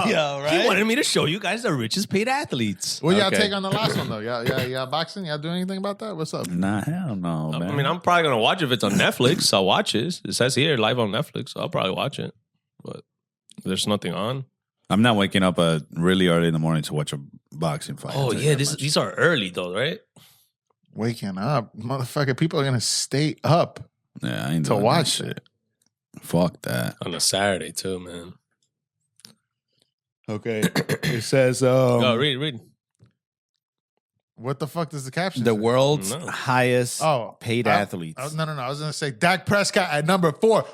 He wanted me to show you guys the richest paid athletes. What y'all Okay. take on the last one, though? Y'all boxing? Y'all doing anything about that? What's up? Nah, hell no, man. I mean, I'm probably going to watch it if it's on Netflix. I'll watch it. It says here, live on Netflix. So I'll probably watch it. But there's nothing on. I'm not waking up really early in the morning to watch a boxing fight. Oh, I'll tell you yeah. that much. These are early, though, right? Waking up. Motherfucker, people are going to stay up. Yeah, I ain't to doing that watch shit. Fuck that. On a Saturday, too, man. Okay. It says Go, read. What the fuck does the caption the say? world's No. highest Oh, paid I- athletes. No. I was going to say Dak Prescott at number 4.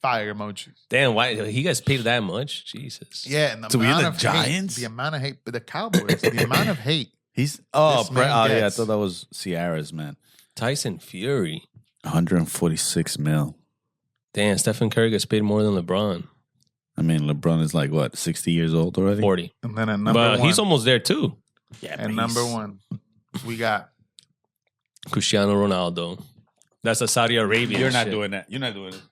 Fire emoji. Damn, why he gets paid that much? Jesus. Yeah, and the To be amount the of Giants? hate, the amount of hate, the Cowboys, the amount of hate. He's This man yeah, I gets. thought that was Ciara's, man. Tyson Fury. 146 mil. Damn, Stephen Curry gets paid more than LeBron. I mean, LeBron is like what, 60 years old already? 40. And then at number But 1. he's almost there, too. Yeah, and number 1, we got Cristiano Ronaldo. That's a Saudi Arabian You're not shit. doing that. You're not doing it.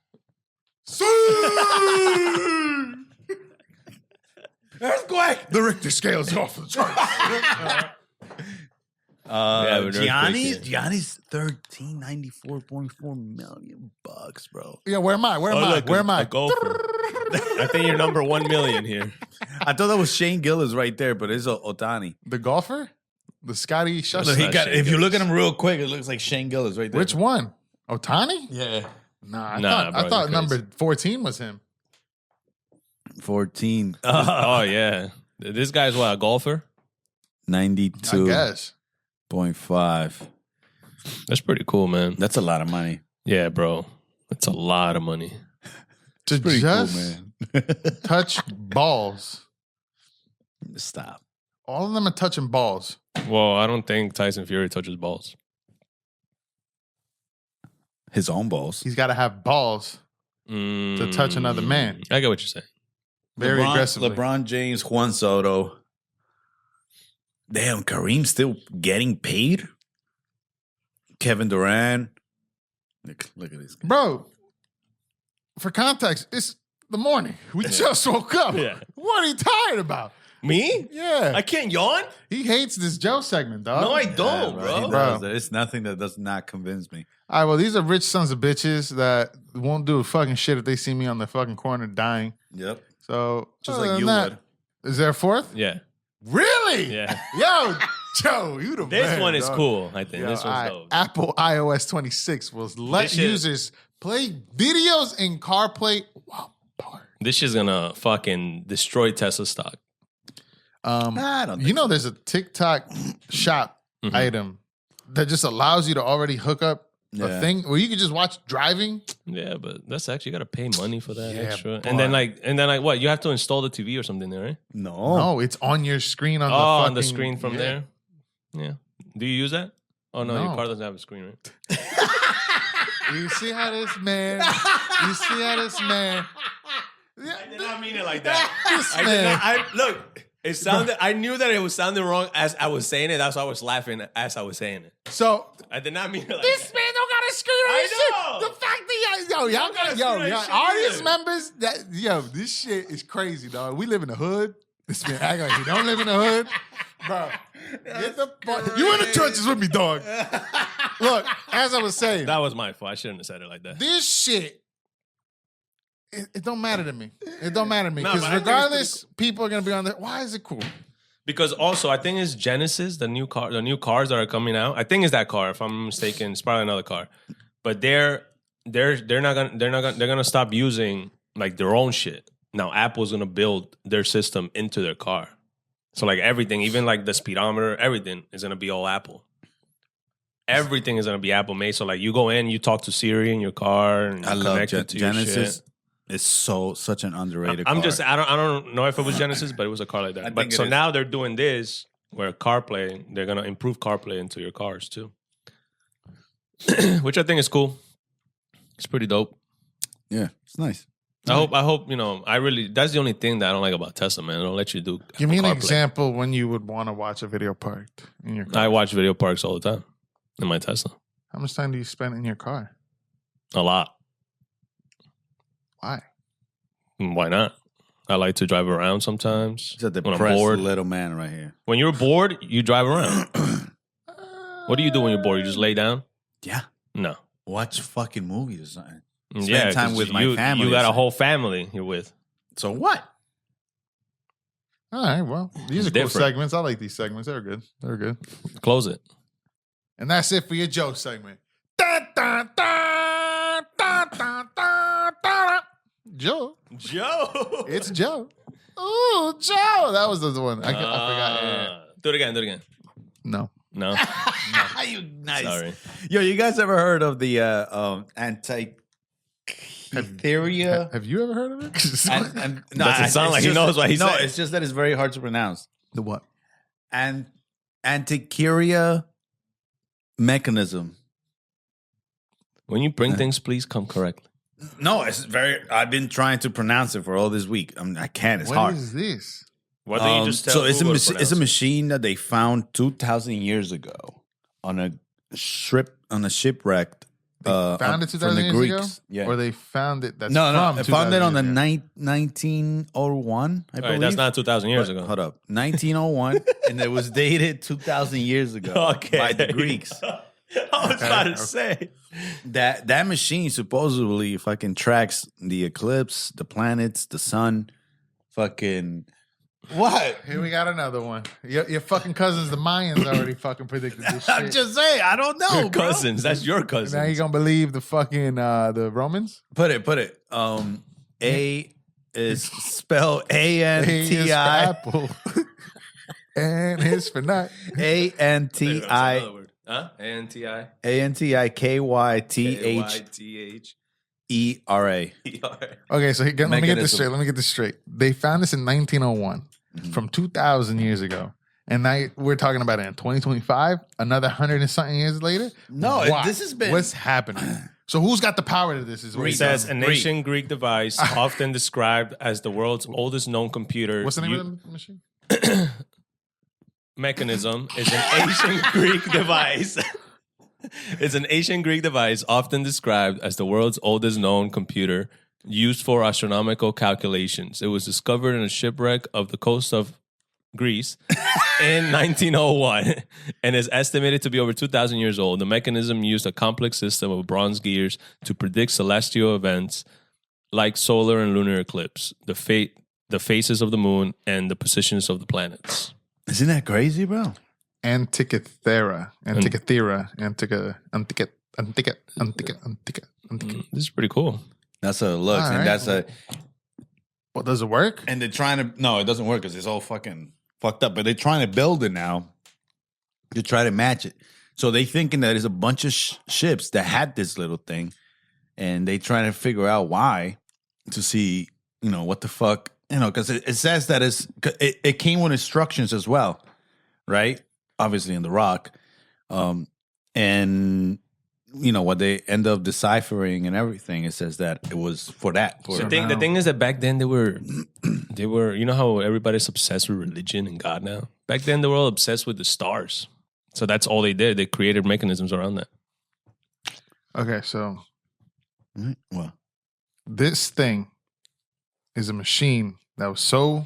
Earthquake. The Richter scale's off the charts. Yeah, but Gianni's $13.94.4 million, bro. Yeah, where am I? Where am I? look, Where am a I? golfer. I think you're number 1 million here. I thought that was Shane Gillis right there, but it's Otani. The golfer? The Scotty Shuster. Look, he got- If you look at him real quick, it looks like Shane Gillis right there. Which one? Otani? Yeah. Nah, Nah, I bro, thought you're number crazy. 14 was him. 14. Oh, yeah. This guy's what, a golfer? 92.5. I guess. That's pretty cool, man. That's a lot of money. Yeah, bro. That's a lot of money. To Pretty just cool, man. touch balls. Stop. All of them are touching balls. Well, I don't think Tyson Fury touches balls. His own balls. He's got to have balls to touch another man. I get what you're saying. Very aggressively. LeBron James, Juan Soto. Damn, Kareem's still getting paid? Kevin Durant. Look at this guy. Bro, for context, it's the morning. We just woke up. Yeah. What are you tired about? Me? Yeah. I can't yawn? He hates this Joe segment, dog. No, I don't, Yeah, bro. he does. There's nothing that does not convince me. All right, well, these are rich sons of bitches that won't do a fucking shit if they see me on the fucking corner dying. Yep. So, Just other like than you that, would. Is there a fourth? Yeah. Really? Yeah. Yo, Joe, you the This man, one is dog. cool, I think. Yo, this one's all right, dope. Apple iOS 26 will let This shit- users Play videos in CarPlay while parked. This shit's gonna fucking destroy Tesla stock. I don't You know, there's a TikTok shop item that just allows you to already hook up a thing where you can just watch driving. Yeah, but that's actually, you gotta pay money for that Yeah, extra. but- And then like what? You have to install the TV or something there, right? No. No, it's on your screen on the On the fucking- screen from yeah. there. Yeah. Do you use that? Oh no, your No. car doesn't have a screen, right? You see how this man? You see how this man? I did not mean it like that. This I did man. not, look, it sounded. I knew that it was sounding wrong as I was saying it. That's why I was laughing as I was saying it. So I did not mean it like this that. man don't got a screen on I his know. shit. The fact that y'all got got a screen on yo, shit audience either. members, this shit is crazy, dog. We live in the hood. This man act like he don't live in the hood, bro. Get the fuck. You in the trenches with me, dog. Look, as I was saying, That was my fault. I shouldn't have said it like that. this shit. It don't matter to me. It don't matter to me No, because but I think it's regardless, people are gonna be on there. Why is it cool? Because also, I think it's Genesis, the new cars that are coming out. I think it's that car. If I'm mistaken, it's probably another car. But they're gonna stop using like their own shit. Now Apple's gonna build their system into their car. So like everything, even like the speedometer, everything is gonna be all Apple. Everything is gonna be Apple made. So like you go in, you talk to Siri in your car, and you I love connect it to your Genesis. shit. It's such an underrated I'm car. just I don't know if it was Genesis, but it was a car like that. I But think it so is. now they're doing this where CarPlay, they're gonna improve CarPlay into your cars too. Which I think is cool. It's pretty dope. Yeah, it's nice. I hope, that's the only thing that I don't like about Tesla, man. They don't let you do Give me an CarPlay. example when you would want to watch a video parked in your car. I watch video parks all the time in my Tesla. How much time do you spend in your car? A lot. Why? Why not? I like to drive around sometimes. He's a when I'm depressed bored. little man right here. When you're bored, you drive around. What do you do when you're bored? You just lay down? Yeah. No. Watch fucking movies or something. Yeah, time 'cause with my family You or got a something. whole family you're with. So what? All right, well, these are cool Different. segments. I like these segments. They're good. They're good. Close it. And that's it for your Joe segment. Da, da, da, da, da, da, da. Joe. Joe. It's Joe. Ooh, Joe. That was the one. I forgot. Yeah. Do it again. No. No. You nice. Sorry. Yo, you guys ever heard of the anti-theoria? Have you ever heard of it? No, Doesn't sound like he knows what he's No, saying. it's just that it's very hard to pronounce. The what? And antikyria mechanism. When you bring things, please come correctly. No, it's very. I've been trying to pronounce it for all this week. I can't. It's What hard. is this? Why don't you just tell so it's Google to it's pronounce a it? machine that they found 2,000 years ago on a shipwrecked. Found it 2,000 from the years Greeks. ago? Yeah. Or they found it that's No, from they found it on the 2000 years ago? 1901. I All believe right, that's not 2,000 years But ago. Hold up, 1901, and it was dated 2,000 years ago Okay. by the Greeks. I was about to say. That machine supposedly fucking tracks the eclipse, the planets, the sun, fucking what? Here we got another one. Your fucking cousins, the Mayans, already fucking predicted this shit. I'm just saying, I don't know. Your cousins. That's your cousins. Now you gonna believe the fucking the Romans? Put it. A is spelled A is for A-N-T-I. apple. And it's for nut. A-N-T-I. Huh? A-N-T-I. A-N-T-I-K-Y-T-H-E-R-A. Okay, so let me get this Mechanism. straight. Let me get this straight. They found this in 1901, from 2,000 years ago, and now we're talking about it in 2025. Another 100 and something years later. No, Why? this has been. What's happening? So who's got the power to this? Is what It he says says. an ancient Greek device, often described as the world's oldest known computer. What's the name of the machine? Mechanism is an ancient Greek device. It's an ancient Greek device, often described as the world's oldest known computer, used for astronomical calculations. It was discovered in a shipwreck of the coast of Greece in 1901 and is estimated to be over 2,000 years old. The mechanism used a complex system of bronze gears to predict celestial events like solar and lunar eclipse, the phases of the moon, and the positions of the planets. Isn't that crazy, bro? Antikythera. Antica. This is pretty cool. That's how it looks, All and right. that's a. Well, does it work? And they're trying to. No, it doesn't work because it's all fucking fucked up. But they're trying to build it now to try to match it. So they thinking that there's a bunch of ships that had this little thing, and they trying to figure out why to see, what the fuck, because it says that it came with instructions as well, right? Obviously in the rock, and what they end up deciphering and everything. It says that it was for that. The thing is that back then they were, how everybody's obsessed with religion and God now. Back then they were all obsessed with the stars. So that's all they did. They created mechanisms around that. Okay, so Well, this thing is a machine that was so,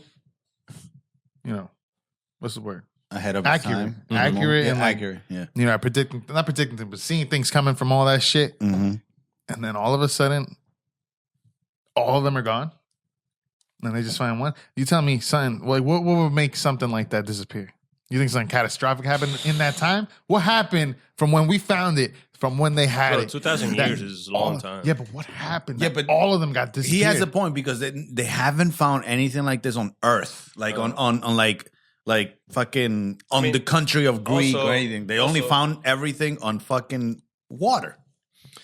what's the word? ahead of its Accurate. time. Accurate Yeah, and like, accurate. Yeah. not predicting things, but seeing things coming from all that shit. Mm-hmm. And then all of a sudden, all of them are gone. And they just find one. You tell me, something like what would make something like that disappear? You think something catastrophic happened in that time? What happened from when we found it, from when they had Bro, it? 2,000 That- years is a long time. Yeah, but what happened? Yeah, that but all of them got disappeared. He has a point because they haven't found anything like this on Earth, like on like fucking on the country of Greek also- or anything. They only also- found everything on fucking water.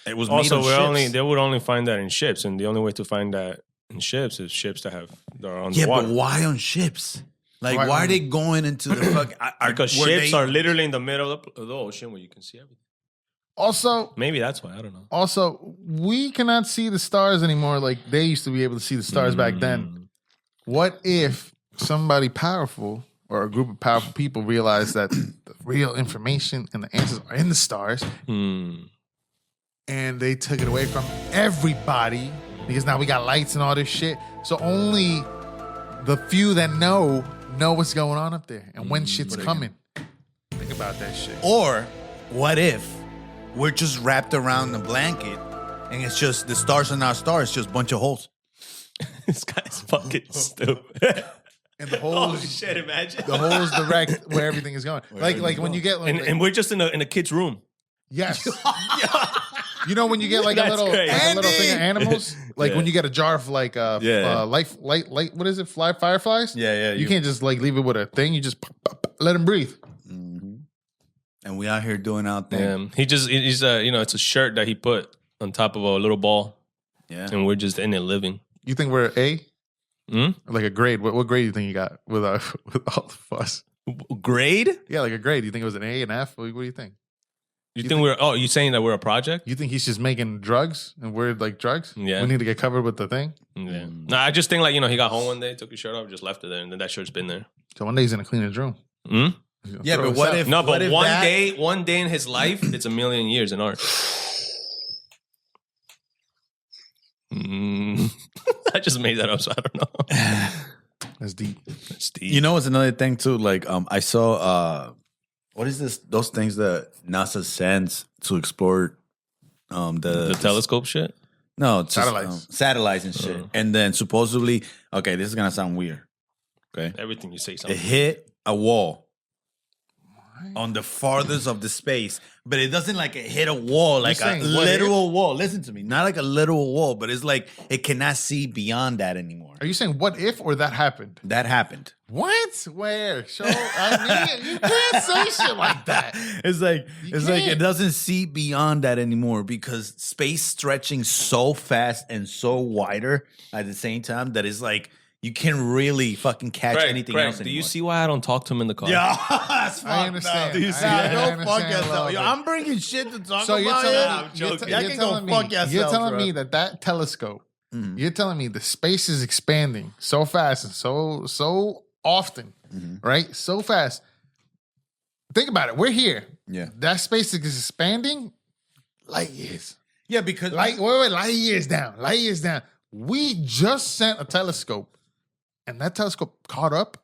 It was Also, made on ships. they would only find that in ships, and the only way to find that in ships is ships that are on the Yeah, water. but why on ships? Like, Why- why are they going into the fuck? Because were ships they- are literally in the middle of the ocean where you can see everything. Also, Maybe that's why. I don't know. we cannot see the stars anymore like they used to be able to see the stars back then. What if somebody powerful or a group of powerful people realized that the real information and the answers are in the stars, and they took it away from everybody because now we got lights and all this shit. So only the few that know what's going on up there and when shit's coming. Think about that shit. Or what if we're just wrapped around the blanket and it's just the stars are not stars, just a bunch of holes. This guy's fucking stupid. And the holes, Holy shit! Imagine. the holes direct where everything is going. Like when you get like, and we're just in a kid's room. yes. You know when you get like a That's little crazy. thing of animals, like when you get a jar of like Yeah. light, what is it? Fireflies? Yeah. You can't just like leave it with a thing. You just let them breathe. And we out here doing our thing. He's it's a shirt that he put on top of a little ball, Yeah. and we're just in it living. You think we're A? Hmm? Like a grade? What grade do you think you got with with all of us? Grade? Yeah, like a grade. Do you think it was an A, an F? What do you think? You think we're? Oh, you saying that we're a project? You think he's just making drugs and we're like drugs? Yeah. We need to get covered with the thing. Yeah. No, I just think like he got home one day, took his shirt off, just left it there, and then that shirt's been there. So one day he's gonna clean his room. Hmm? He's gonna Yeah, throw but us what out. if No, what but if one day in his life, it's a million years in art. I just made that up, so I don't know. That's deep. That's deep. You know what's another thing too? Like I saw what is this? Those things that NASA sends to explore the telescope shit. No, it's just, Satellites. satellites and shit. And then supposedly, okay, this is gonna sound weird. Okay, Everything you say it sounds. hit a wall on the farthest of the space, but it doesn't like it hit a wall, like a saying what literal wall. Listen to me, not like a literal wall, but it's like it cannot see beyond that anymore. Are you saying what if or that happened? That happened. What? Where? Show. I mean, you can't say shit like that. It's like like it can't. doesn't see beyond that anymore because space stretching so fast and so wider at the same time that it's like you can't really fucking catch anything else anymore. do you see why I don't talk to him in the car? Yeah, that's fucked I understand. up. Do you see I that? Go understand fuck a yourself. little Yo, bit. I'm bringing shit to talk So you're about. telling Yeah, me, y'all can go fuck yourself. you're telling bro. me that telescope, Mhm. you're telling me the space is expanding so fast and so often, right? So fast. Think about it. We're here. Yeah. That space is expanding light years. Yeah, because Light years down. Light years down. We just sent a telescope, and that telescope caught up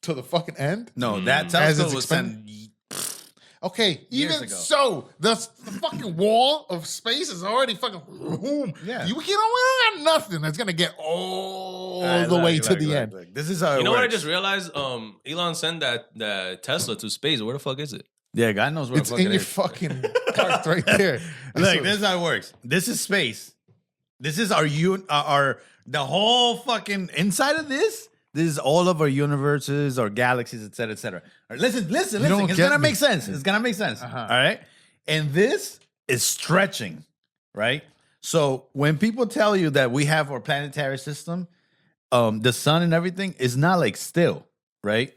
to the fucking end. no, that As telescope it's was expanding. sent. Okay, Years even ago. so, the fucking wall of space is already fucking boom. Yeah. We don't got nothing that's gonna get all the way to the end. This is how You it know what I works. just realized? Elon sent that Tesla to space. Where the fuck is it? Yeah, God knows where It's the fuck in it your is. fucking cart right there. Look, this is how it works. This is space. This is our the whole fucking inside of this. This is all of our universes, our galaxies, et cetera, et cetera. All right, listen. don't It's get gonna me. make sense. It's gonna make sense. All right. And this is stretching, right? So when people tell you that we have our planetary system, the sun and everything is not like still, right?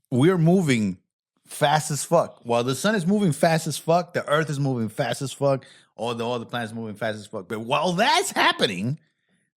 We're moving fast as fuck. While the sun is moving fast as fuck, the earth is moving fast as fuck, all the planets moving fast as fuck. But while that's happening,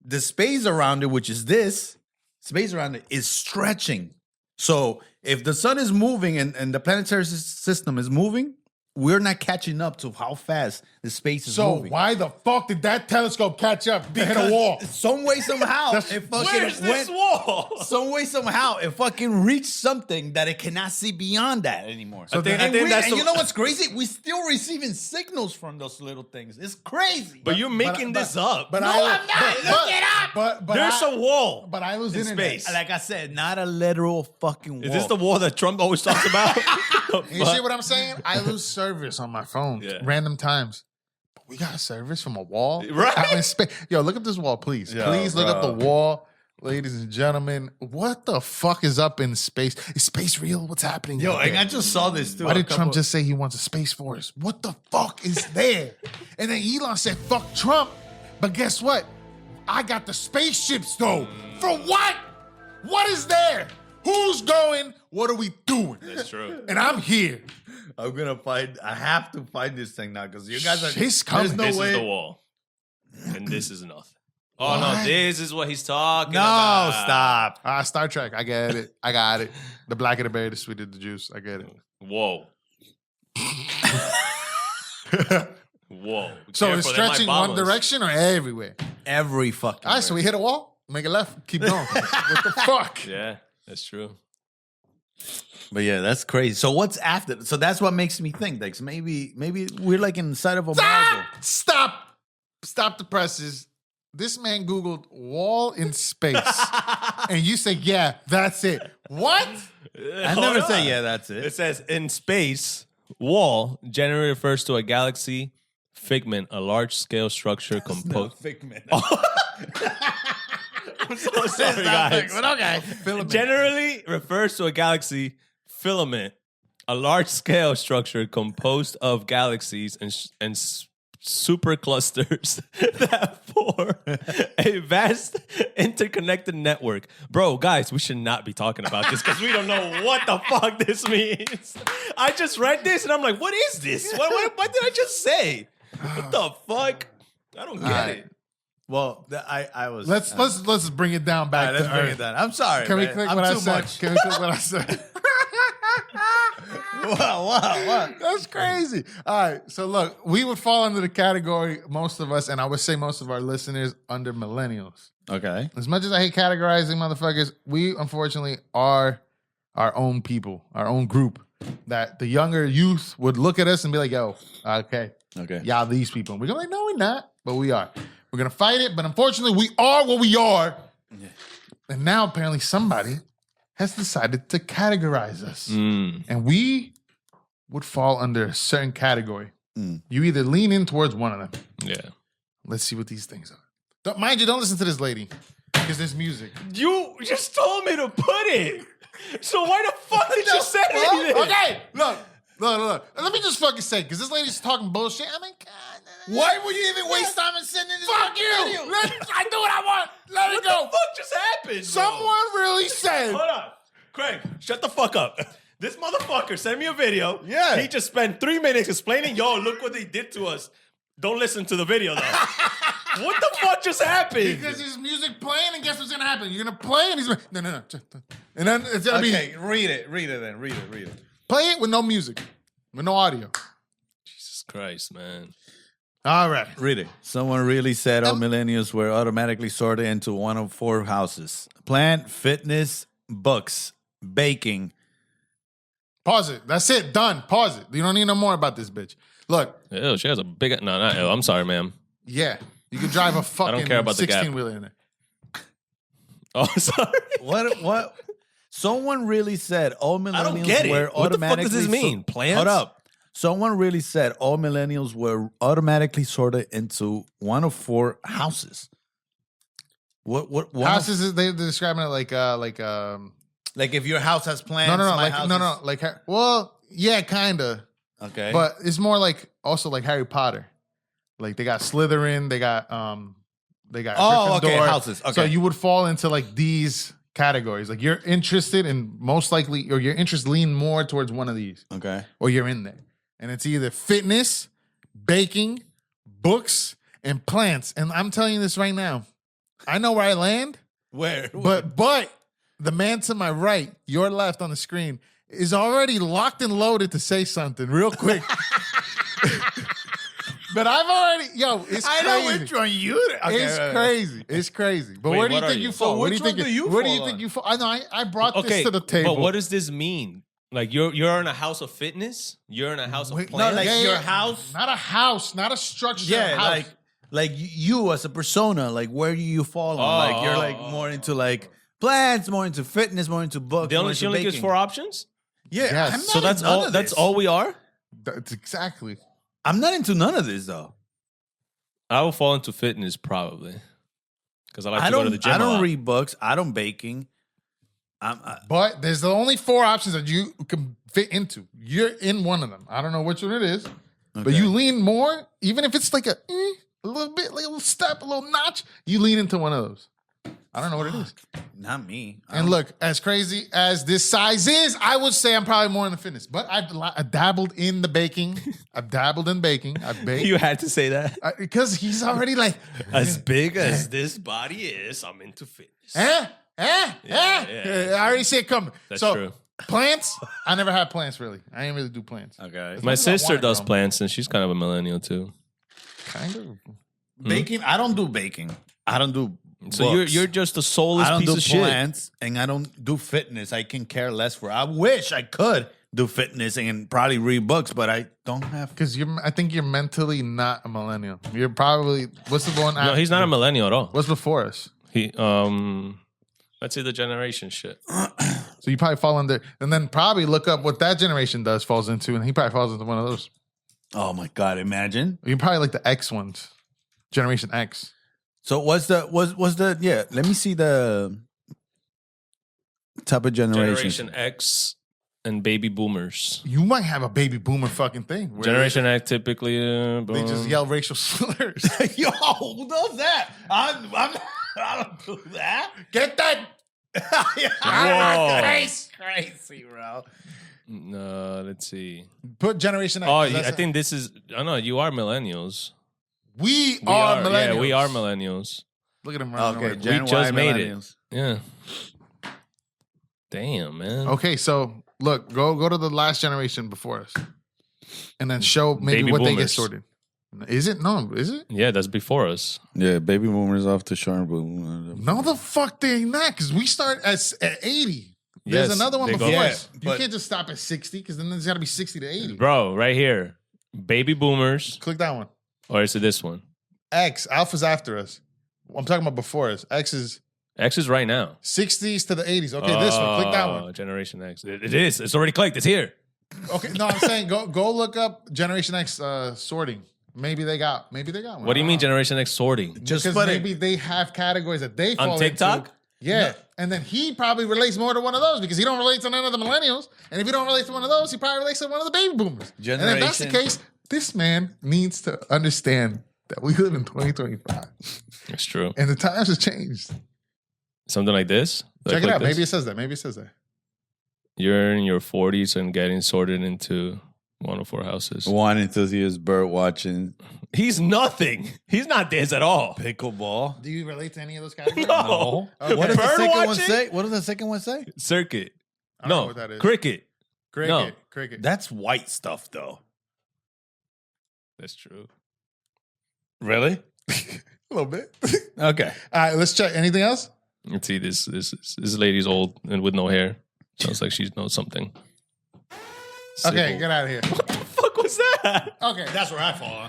the space around it, which is this, space around it is stretching. So if the sun is moving and the planetary system is moving, we're not catching up to how fast the space is So moving. why the fuck did that telescope catch up? They hit a wall. Some way, somehow, it fucking Where's this wall? Some way, somehow, it fucking reached something that it cannot see beyond that anymore. I think that's and you know what's crazy? We're still receiving signals from those little things. It's crazy. But you're making this up. But No, I, I'm not. Look it up. But There's a wall. But I lose in internet. space. Like I said, not a literal fucking wall. Is this the wall that Trump always talks about? You see what I'm saying? I lose service on my phone Yeah. random times. But we got service from a wall Right? out in space. Yo, look up this wall, please. Yo, Please look up the bro. wall, ladies and gentlemen. What the fuck is up in space? Is space real? What's happening? Yo, out and there? I just saw this too. Why did Trump just say he wants a space force? What the fuck is there? And then Elon said, fuck Trump. But guess what? I got the spaceships though. For what? What is there? Who's going? What are we doing? That's true. And I'm here. I'm gonna find. I have to find this thing now because you guys are. She's coming. There's no This way. is the wall. And this is nothing. Oh, What? no, this is what he's talking No, about. stop. Star Trek. I get it. I got it. The blacker the berry, the sweeter the juice. I get it. Whoa. Whoa. So Careful, it's they might stretching bomb one us. direction or everywhere? Every fucking. All right, so we hit a wall. Make a left. Keep going. What the fuck? Yeah, that's true. But yeah, that's crazy. So what's after? So that's what makes me think. Like maybe we're like inside of a marble. Stop the presses. This man Googled wall in space. And you say, yeah, that's it. What? I never say yeah. That's It it. says in space, wall generally refers to a galaxy figment, a large scale structure composed. Figment. I'm so sorry, guys. But okay. Generally refers to a galaxy filament, a large scale structure composed of galaxies and superclusters that form a vast interconnected network. Bro, guys, we should not be talking about this because we don't know what the fuck this means. I just read this and I'm like, what is this? What did I just say? What the fuck? I don't get right. it. Well, I was. Let's bring it down All back. right, let's to bring earth. it down. I'm sorry. Can we man. click I'm what I too said? much. Can we click what I said? What? That's crazy. All right. So look, we would fall under the category, most of us, and I would say most of our listeners, under millennials. Okay. As much as I hate categorizing motherfuckers, we unfortunately are our own people, our own group. That the younger youth would look at us and be like, yo, okay, Okay. y'all these people. And we're gonna be like, no, we're not, but we are. We're gonna fight it, but unfortunately, we are what we are. And now apparently somebody has decided to categorize us. And we would fall under a certain category. You either lean in towards one of them. Yeah. Let's see what these things are. Mind you, don't listen to this lady because there's music. You just told me to put it. So why the fuck did you say it? Okay, look. Let me just fucking say, because this lady's talking bullshit. I mean, God. Why would you even waste time in sending this? Fuck you. I do what I want. Let What it go. the fuck just happened, bro? Someone really said. Hold on. Craig, shut the fuck up. This motherfucker sent me a video. Yeah. He just spent 3 minutes explaining, yo, look what they did to us. Don't listen to the video, though. What the fuck just happened? Because there's music playing, and guess what's gonna happen? You're gonna play, and he's like, no. And then it's gonna Okay, be read it then. Read it. play it with no music, with no audio. Jesus Christ, man. All right. Read it. Someone really said all millennials were automatically sorted into one of four houses: plant, fitness, books, baking. Pause it. That's it. Done. Pause it. You don't need no more about this bitch. Look, Ew, she has a big... No, not ew. I'm sorry, ma'am. yeah, you can drive a fucking care about the gap. 16-wheeler in there. Oh, sorry. What? Someone really said all millennials I don't get it. were What the fuck automatically. does this mean? Plants? Hold up. Someone really said all millennials were automatically sorted into one of 4 houses. What one Houses is they're describing it like like if your house has plants. my house is- like well, yeah, kinda. Okay, But it's more like also like Harry Potter. Like they got Slytherin, they got Gryffindor. okay, houses. So Okay. you would fall into like these categories. Like you're interested in most likely, or your interest lean more towards one of these, okay. or you're in there. And it's either fitness, baking, books, and plants. And I'm telling you this right now. I know where I land, Where? but the man to my right, your left on the screen, is already locked and loaded to say something real quick. But I've already, it's I crazy. know which one you. Okay, It's right. crazy. It's crazy. But Wait, where do you what are think you? you fall? So Where do which you think one do you Where do fall you think on? you fall? I know. I brought Okay, this to the table. but what does this mean? Like you're in a house of fitness? You're in a house of Wait, plants? no, like your house? Not a house, not a structure. Yeah, house. like you as a persona, like where do you fall on? Like you're like more into like plants, more into fitness, more into books. They more only, into she only gives baking. 4 options? Yeah, Yes. I'm So not that's in none all of that's this. all we are? That's exactly. I'm not into none of this though. I will fall into fitness probably. Because I like to go to the gym. I a don't lot. read books. I don't baking. But there's the only 4 options that you can fit into. You're in one of them. I don't know which one it is, but Okay. you lean more, even if it's like a little bit, like a little step, a little notch. You lean into one of those. I don't know what it is. Not me. And look, as crazy as this size is, I would say I'm probably more in the fitness. But I've dabbled in the baking. I've dabbled in baking. I've baked. You had to say that. Because he's already like, As big as this body is, I'm into fitness. yeah. yeah. I already see it coming. That's so, true. Plants, I never had plants really. I didn't really do plants. Okay. My much as I sister want it, does bro. plants and she's kind of a millennial too. Kind of. Baking. I don't do baking. I don't do. So books. you're just a soulless I don't piece do of shit. plants and I don't do fitness. I can care less for. I wish I could do fitness and probably read books, but I don't have. Because I think you're mentally not a millennial. You're probably, what's the one? No, he's not a millennial at all. What's before us? He let's say the generation shit. So you probably fall under, and then probably look up what that generation falls into, and he probably falls into one of those. Oh my god! Imagine. You're probably like the X ones, Generation X. So what's the yeah? Let me see the type of Generation generation. X and baby boomers. You might have a baby boomer fucking thing. where Generation X typically They just yell racial slurs. Yo, who does that? I don't do that. Get that Whoa. Crazy, bro. No, let's see. Put Generation X. Oh, 'cause that's I think this is. I know you are millennials. we are millennials. Yeah, we are millennials. Look at him. Okay, Right Gen We just Y made it. millennials. Yeah. Damn, man. Okay, so look, go to the last generation before us, and then show maybe Baby what they get boomers. sorted. Is it? No, is it? Yeah, that's before us. Yeah, baby boomers off to Sharn boom. No, the fuck they ain't not, because we start at 80. There's Yes, another one they before go- us. Yeah, You but- can't just stop at 60, because then there's got to be 60 to 80. Bro, right here. Baby boomers. Click that one. Or is it this one? X, Alpha's after us. I'm talking about before us. X is X is right now. 60s to the 80s. Okay, this one. Click that Oh, one. Generation X. It is. It's already clicked. It's here. Okay, no, I'm saying go look up Generation X sorting. Maybe they got one. What do you mean Generation X sorting? Just Because put maybe it. they have categories that they fall On TikTok? into. Yeah. And then he probably relates more to one of those because he don't relate to none of the millennials. And if he don't relate to one of those, he probably relates to one of the baby boomers. And if that's the Generation- case, this man needs to understand that we live in 2025 It's true. and the times have changed. Something like this. Check it Like out. this? Maybe it says that. You're in your 40s and getting sorted into 104 houses. Wanting to see his bird watching He's nothing. He's not this at all. pickleball. Do you relate to any of those categories? No. Okay. What does the Bird second one watching? say? What does the second one say? Circuit. I don't know No. what that is. Cricket. Cricket. No. Cricket. That's white stuff, though. That's true. Really? A little bit. Okay. All right, let's check. Anything else? Let's see. This lady's old and with no hair. Sounds like she knows something. Okay, Civil. get out of here. What the fuck was that? Okay. That's where I fall.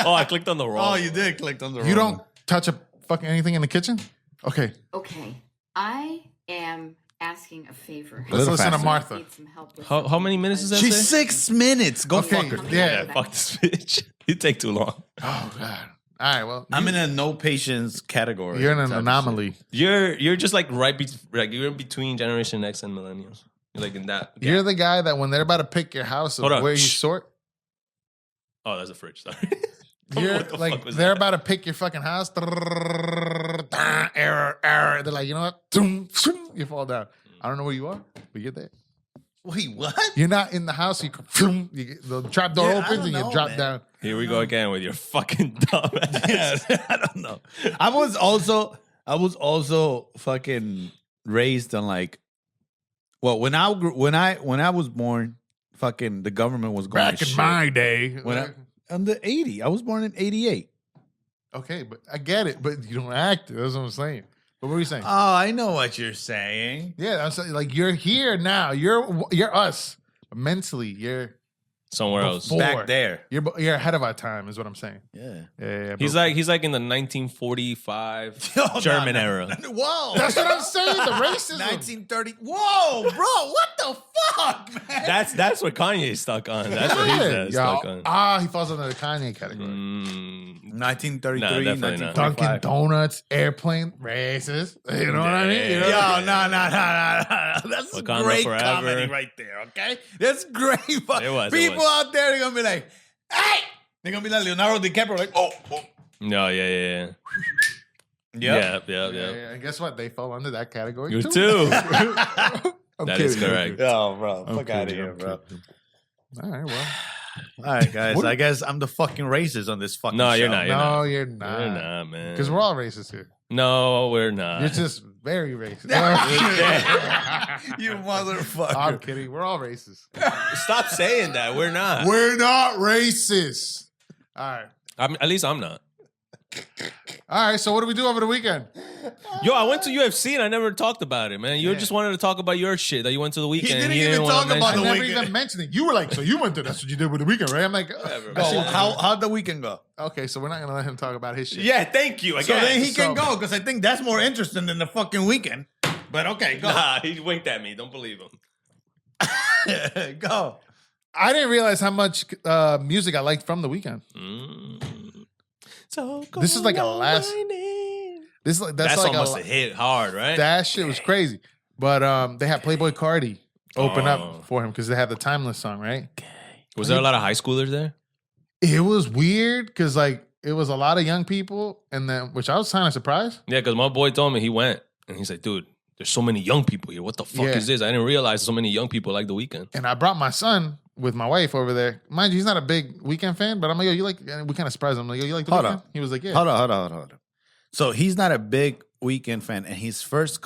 Oh, I clicked on the wrong. Oh, you did click on the wrong. You don't touch a fucking anything in the kitchen? Okay. Okay, I am asking a favor. Let's listen to faster. Martha. Need some help with How many minutes is that? She's say? 6 minutes. Go Okay, fuck her. yeah. Fuck this bitch. You take too long. Oh God. All right. Well, I'm in a no patience category. you're in an type of anomaly. You're just like like you're in between Generation X and millennials. You're like in that. You're the guy that when they're about to pick your house, Hold on. where you Shh. sort, Oh, that's a fridge. Sorry. you're What the like fuck was they're that? about to pick your fucking house. Error. They're like, you know what? You fall down. I don't know where you are, but you're there. Wait, what? You're not in the house. You get, the trap door Yeah, I opens don't and you know, drop man. down. Here we go again with your fucking dumb ass. Yeah, I don't know. I was also fucking raised on like, well, when I was born, fucking the government was going Back to in shit. my day. On the 80, I was born in 88. Okay, but I get it, but you don't act it. That's what I'm saying. But what were you saying? Oh, I know what you're saying. Yeah, I'm saying like you're here now. You're us. Mentally, you're Somewhere else. Before. Back there. you're ahead of our time, is what I'm saying. Yeah. Yeah. He's like in the 1945 Oh, German no. era. Whoa. That's what I'm saying. The racism. 1930. Whoa, bro. What the fuck, man? That's what Kanye's stuck on. That's what he's Yeah. stuck on. He falls under the Kanye category. 1933, Nah, definitely not. 1945. Dunkin' Donuts, airplane, racist. You know what I mean? You know? Yo, no. That's Wakanda great forever. comedy right there, okay? That's great. It was. People out there are going to be like, hey! They're going to be like Leonardo DiCaprio, like, oh. No, yeah. Yeah. Yeah. And guess what? They fall under that category You too. too. I'm That is kidding. correct. Oh, bro. I'm Fuck out of kidding, here, I'm bro. kidding. All right, well. All right, guys. What- I guess I'm the fucking racist on this fucking No, show. you're not. No, you're not. You're not, man. Because we're all racist here. No, we're not. You're just very racist. You motherfucker. I'm kidding. We're all racist. Stop saying that. We're not. We're not racist. All right. At least I'm not. All right. So what do we do over the weekend? Yo, I went to UFC and I never talked about it, man. You just wanted to talk about your shit that you went to the weekend. didn't and you even wanna talk about mention I the it. never weekend. even mentioned it. You were like, so you went to, that's what you did with the weekend, right? I'm like, Go, how'd the weekend go? okay, so we're not going to let him talk about his shit. Yeah, thank you. I So guess. then he can So- go, because I think that's more interesting than the fucking weekend. But okay, go. Nah, he winked at me. Don't believe him. Go. I didn't realize how much music I liked from the weekend. So This is like a last- This is like that's like almost a hit hard, right? that shit was crazy. But they had Playboy Cardi open Oh. up for him because they had the Timeless song, right? Was there a lot of high schoolers there? It was weird because like it was a lot of young people, and then which I was kind of surprised. Yeah, because my boy told me he went and he's like, dude, there's so many young people here. What the fuck Yeah. is this? I didn't realize so many young people like the weekend. And I brought my son with my wife over there. Mind you, he's not a big Weekend fan, but I'm like, yo, you like? And we kind of surprised him. I'm like, yo, you like the Hold Weekend? on. He was like, yeah. Hold on. So he's not a big weekend fan, and his first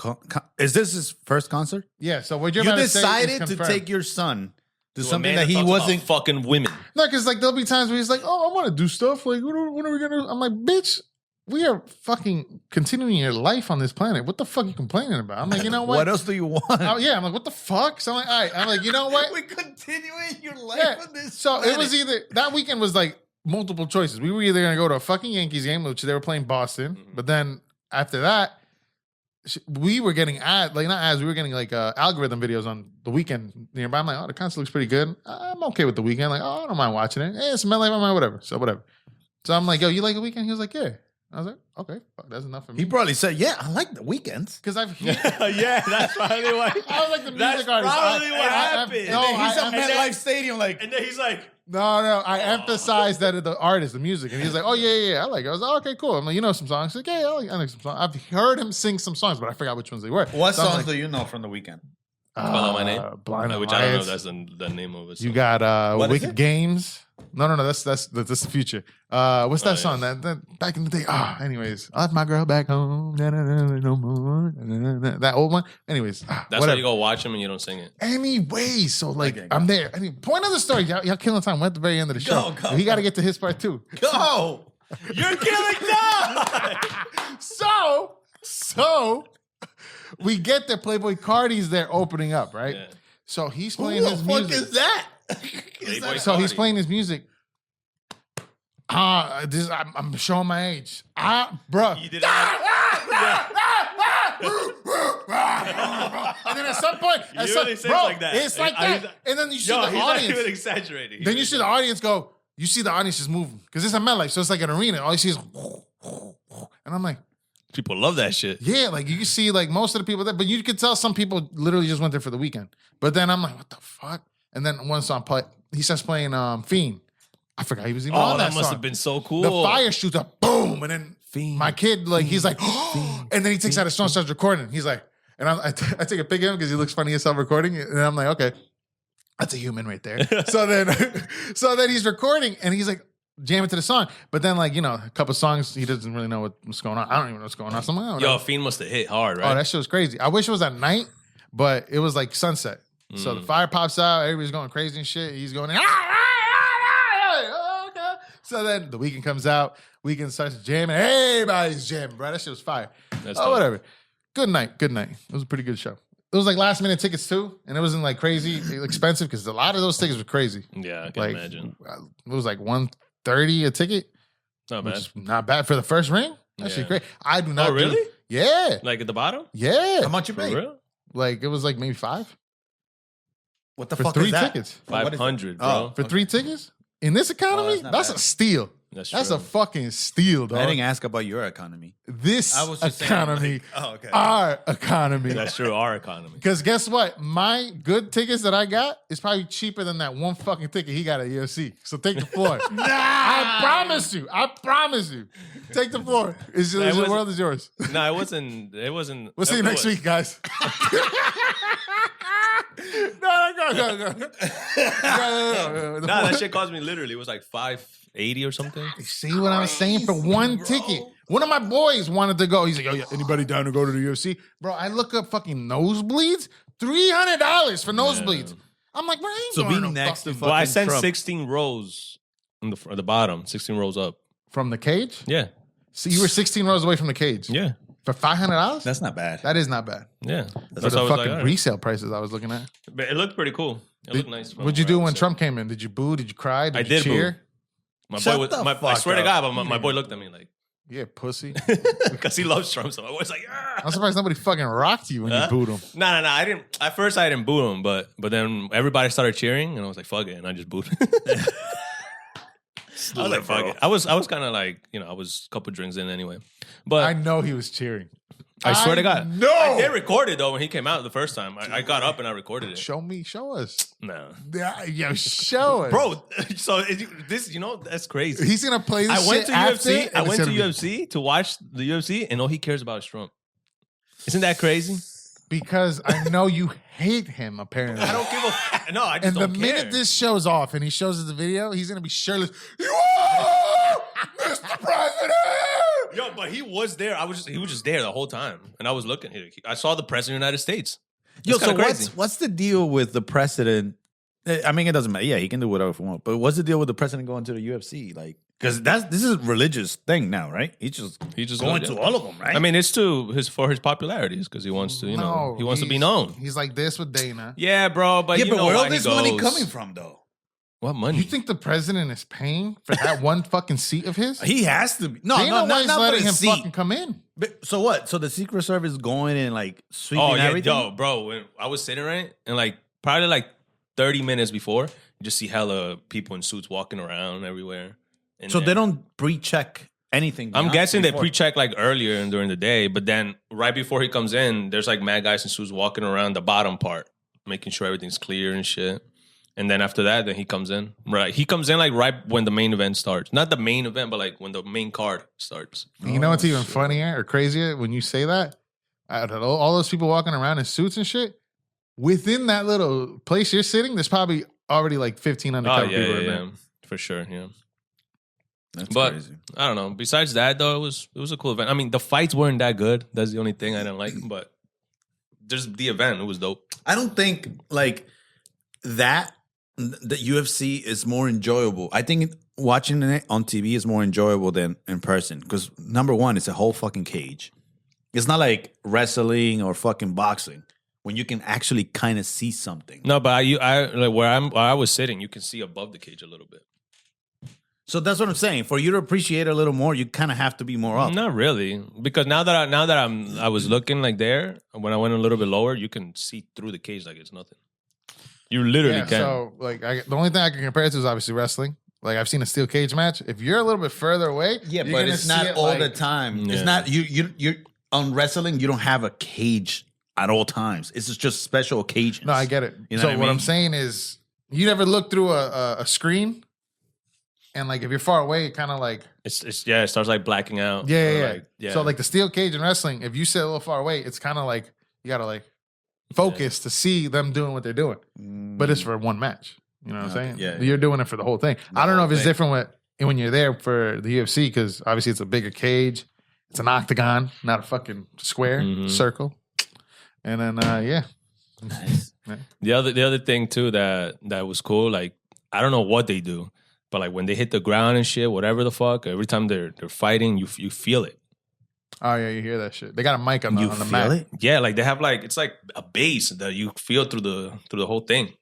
is this his first concert? Yeah. So what you're You about to say is decided to confirmed. take your son to To a something man that he talks about wasn't. fucking women. No, because like there'll be times where he's like, oh, I want to do stuff. Like, when are we gonna? I'm like, bitch, we are fucking continuing your life on this planet. What the fuck are you complaining about? I'm like, you know what? What else do you want? Oh, yeah, I'm like, what the fuck? So I'm like, all right. I'm like, you know what? We're continuing your life Yeah. on this. So it was either that weekend was like multiple choices. We were either gonna go to a fucking Yankees game, which they were playing Boston, but then after that, we were getting not ads. We were getting like algorithm videos on the weekend nearby. I'm like, oh, the concert looks pretty good. I'm okay with the weekend. Like, oh, I don't mind watching it. Hey, it's my life, whatever. So whatever. So I'm like, yo, you like the weekend? He was like, yeah. I was like, okay, fuck, that's enough for me. He probably said, "Yeah, I like the weekends." Because I've Yeah, that's probably why. I was like the That's music artist. probably what happened. No, He's I- at MetLife Stadium, like, And then he's like, No, I emphasized that the artist, the music, and he's like, "Oh yeah, I like it." I was like, "Okay, cool." I'm like, "You know some songs?" He's like, "Yeah, I like some songs." I've heard him sing some songs, but I forgot which ones they were. what So I'm songs like, do you know from the weekend? Follow My Name? Blind which I don't know if Alliance. that's the name of it. You got What is Wicked it? Games. No, that's the future. What's that Oh, song? That back in the day. Anyways, I left my girl back home. No more. That old one. Anyways, That's whatever. why you go watch him and you don't sing it. Anyways, so like Okay, I'm there. Point of the story. Y'all killing time. We're at the very end of the show. Go, He got to get to his part too. Go. You're killing time! So we get there. Playboy Cardi's there opening up, right? Yeah. So he's Who playing the his fuck music. is that? Playboy So he's Cardi. playing his music. I'm showing my age. Bruh. You did it. And then at some point, really say bro, like that. it's like that. And then you see the He's not audience. even exaggerating. Then you see the audience go. You see the audience just moving because it's a MetLife, so it's like an arena. All you see is, and I'm like, people love that shit. yeah, like you can see like most of the people there, but you could tell some people literally just went there for the weekend. But then I'm like, what the fuck? And then one song he starts playing Fiend. I forgot he was even on that must song. have been so cool. The fire shoots up, boom, and then my kid he's like, and then he takes out his phone, and starts recording. He's like, and I take a picture of him because he looks funny as hell recording, and I'm like, okay. That's a human right there. so then he's recording and he's like jamming to the song. But then like, a couple songs, he doesn't really know what's going on. I don't even know what's going on. So I'm like, Yo, Fiend must have hit hard, right? Oh, that shit was crazy. I wish it was at night, but it was like sunset. So the fire pops out, everybody's going crazy and shit. He's going, okay. So then the Weeknd comes out, Weeknd starts jamming, everybody's jamming, bro. That shit was fire. That's dope. Whatever. Good night. It was a pretty good show. It was like last minute tickets too, and it wasn't like crazy expensive because a lot of those tickets were crazy. Yeah, I can imagine. It was like $130 a ticket, Not which bad. is not bad for the first ring. That shit great. I do not. Oh, really? Yeah, Like at the bottom? yeah. How much you For pay? real? Like it was like maybe $5 What the for fuck 3 is that? tickets. What is it? 500, bro. Oh. For 3 tickets in this economy, that's that's not a bad. steal. That's That's true. a fucking steal, I dog. didn't ask about your economy. This I was just saying, economy, like, oh, okay. our economy. That's true. Our economy. Because guess what? My good tickets that I got is probably cheaper than that one fucking ticket he got at UFC. So take the floor. I promise you. Take the floor. The world is yours. No, it wasn't. It wasn't. We'll see you next week, guys. No. No, that shit cost me literally. It was like $580 or something. See what I'm saying? For one ticket. One of my boys wanted to go. He's like, yeah, anybody down to go to the UFC? Bro, I look up fucking nosebleeds. $300 for nosebleeds. I'm like, bro, I ain't So going being no next to fucking- Well, I fucking sent Trump. 16 rows on the bottom, 16 rows up. From the cage? Yeah, So you were 16 rows away from the cage. yeah, For $500? That's not bad. That is not bad. yeah. For That's the why I was fucking like, all right. resale prices I was looking at. But it looked pretty cool. It looked nice. from What'd you where do I when was Trump came in? Did you boo? Did you cry? Did I you did boo. cheer? My Shut boy, the I fuck swear to up. God, but my boy looked at me like, Yeah, pussy. because he loves Trump, so I was like, ah. I'm surprised nobody fucking rocked you when you booed him. No. I didn't. At first, I didn't boo him, but then everybody started cheering, and I was like, "Fuck it," and I just booed. I was like, "Fuck it." I was kind of like, I was a couple drinks in anyway, but I know he was cheering. I swear to God, No. I did record it though when he came out the first time. I got up and I recorded it. Show us. No, Yeah, yo, show us. bro. So this, that's crazy. He's going to play this I went shit to after, UFC. and I it's went to gonna be- UFC to watch the UFC, and all he cares about is Trump. Isn't that crazy? Because I know you hate him, apparently. I don't give a no. I just And the don't care. minute this show's off and he shows us the video, he's going to be shirtless. You are Mr. President! Yo, but he was there. He was just there the whole time, and I was looking. I saw the president of the United States. Yo, It's so kinda crazy. what's the deal with the president? I mean, it doesn't matter. Yeah, he can do whatever he wants. But what's the deal with the president going to the UFC? Like, because this is a religious thing now, right? He just going goes, to yeah. all of them, right? I mean, it's for his popularities because he wants to, he wants to be known. He's like this with Dana. Yeah, bro. But yeah, you but know where why all he this money goes. coming from, though? What money? You think the president is paying for that one fucking seat of his? He has to be. No, Dana not White's for letting the him seat. fucking come in. But, so what? So the Secret Service going and like sweeping Oh yeah, everything? yo, bro. When I was sitting right, and like probably like 30 minutes before, you just see hella people in suits walking around everywhere. And So then- they don't pre-check anything. I'm beyond guessing they before. pre-check like earlier and during the day, but then right before he comes in, there's like mad guys in suits walking around the bottom part, making sure everything's clear and shit. And then after that, then he comes in. Right, he comes in like right when the main event starts. Not the main event, but like when the main card starts. You know what's even funnier or crazier when you say that? Out of all those people walking around in suits and shit, within that little place you're sitting, there's probably already like 15 Oh undercover yeah, people yeah, in there. yeah, for sure. Yeah, That's but crazy. I don't know. Besides that, though, it was a cool event. I mean, the fights weren't that good. That's the only thing I didn't like. But just the event, it was dope. I don't think like that the UFC is more enjoyable. I think watching it on TV is more enjoyable than in person because number one, it's a whole fucking cage. It's not like wrestling or fucking boxing when you can actually kind of see something. No, but I like where I was sitting, you can see above the cage a little bit. So that's what I'm saying. For you to appreciate it a little more, you kind of have to be more up. Not really, because now that I was looking like there, when I went a little bit lower, you can see through the cage like it's nothing. You literally Yeah, can. so like the only thing I can compare it to is obviously wrestling. Like I've seen a steel cage match. If you're a little bit further away, Yeah, you're but gonna it's see not it all like- the time. Yeah. It's not you're on wrestling. You don't have a cage at all times. It's just special occasions. No, I get it. You know So what I what mean? I'm saying is, you never look through a screen, and like if you're far away, it kind of like It's it starts like blacking out. yeah, Or, yeah, like, yeah. So like the steel cage in wrestling, if you sit a little far away, it's kind of like you gotta like focus to see them doing what they're doing. But it's for one match. You know what I'm saying? yeah. You're doing it for the whole thing. I don't know if it's different when you're there for the UFC because obviously it's a bigger cage. It's an octagon, not a fucking square circle. And then yeah. Nice. The other thing too that was cool, like I don't know what they do, but like when they hit the ground and shit, whatever the fuck, every time they're fighting, you feel it. Oh yeah, you hear that shit. They got a mic on the, You on the feel mat. it? Yeah, like they have like it's like a bass that you feel through the whole thing.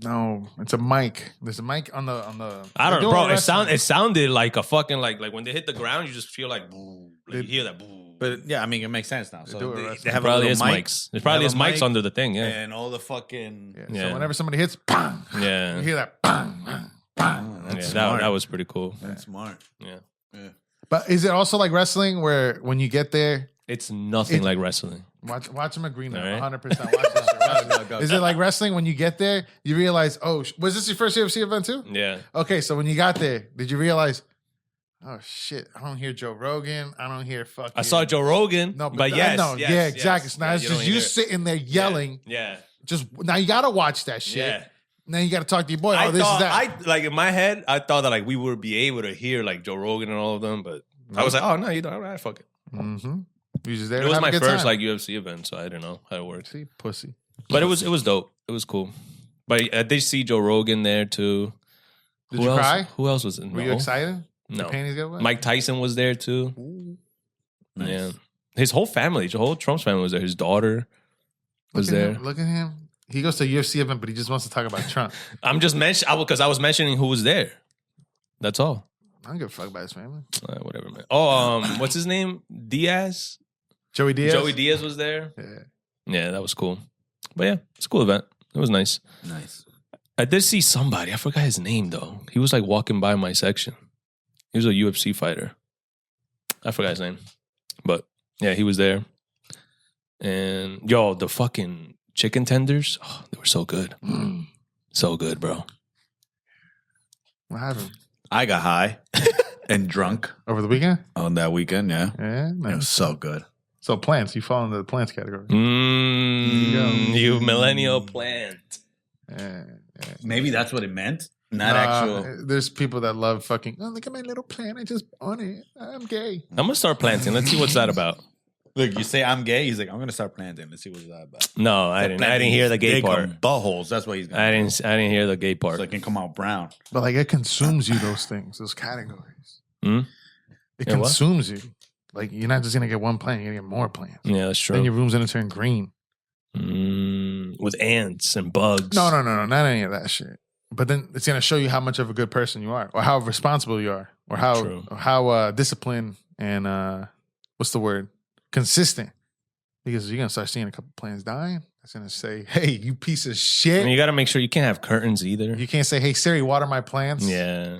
No, it's a mic. There's a mic on the. I don't they know, do bro. it It wrestling. sounded like a fucking like when they hit the ground, you just feel like boo, like you hear that boo. But yeah, I mean, it makes sense now. do So it they wrestling. have a Probably little is mic. mics. There's probably is They have a mics mic, under the thing. Yeah, and all the fucking. Yeah. Yeah. So whenever somebody hits, bang, yeah, you hear that bang, bang, bang. yeah. smart. That was pretty cool. That's smart. Yeah, But is it also like wrestling where when you get there, it's nothing like wrestling. watch him agree now, All right. 100%. Watch this shit. Is it like wrestling when you get there, you realize, oh, was this your first UFC event too? Yeah, Okay, so when you got there, did you realize, oh shit, I don't hear Joe Rogan, I don't hear fucking. I saw Joe Rogan. No, but yes, no, yes, yeah, yes. exactly. So now Yeah, it's you just don't you hear it. sitting there yelling. Yeah, Just now you gotta watch that shit. yeah. Now you gotta talk to your boy. I Oh, this thought is that. I like in my head, I thought that like we would be able to hear like Joe Rogan and all of them, but I was like, oh no, you don't. All right, fuck it. Mm-hmm. You just there. It to was have a my good first time. like UFC event, so I didn't know how it works. See, pussy. But it was dope. It was cool. But I did see Joe Rogan there too. Did Who you else? cry? Who else was in? Were you excited? No. Your panties got wet? Mike Tyson was there too. Nice. Yeah, his whole family, the whole Trump's family was there. His daughter was Look at there. him, look at him. He goes to a UFC event, but he just wants to talk about Trump. I'm just mentioning because I was mentioning who was there. That's all. I don't give a fuck about his family. Whatever, man. Oh, what's his name? Diaz. Joey Diaz. Joey Diaz was there. Yeah. Yeah, that was cool. But yeah, it's a cool event. It was nice. Nice. I did see somebody. I forgot his name though. He was like walking by my section. He was a UFC fighter. I forgot his name. But yeah, he was there. And yo, the fucking chicken tenders, oh, they were so good. So good, bro. What happened? I got high and drunk Over the weekend? on that weekend. Yeah, Yeah. it was Nice. so good. So plants, you fall into the plants category. You millennial plant. Yeah. Maybe that's what it meant. Not actual. There's people that love fucking, oh, look at my little plant. I just bought it. I'm gay. I'm gonna start planting. Let's see what's that about. Look, you say I'm gay. He's like, I'm gonna start planting. Let's see what's that about. No, I didn't hear the gay Dick part. on buttholes. That's what he's gonna. I do. didn't hear the gay part. So it can come out brown. But like it consumes you, those things, those categories. Hmm? It Yeah, what? consumes you. Like you're not just gonna get one plant, you're gonna get more plants. Yeah, that's Then true. your room's gonna turn green. With ants and bugs. No, not any of that shit. But then it's gonna show you how much of a good person you are, or how responsible you are, or True. how disciplined and what's the word, consistent. Because you're gonna start seeing a couple plants dying. It's gonna say, "Hey, you piece of shit." And you got to make sure you can't have curtains either. You can't say, "Hey Siri, water my plants." Yeah,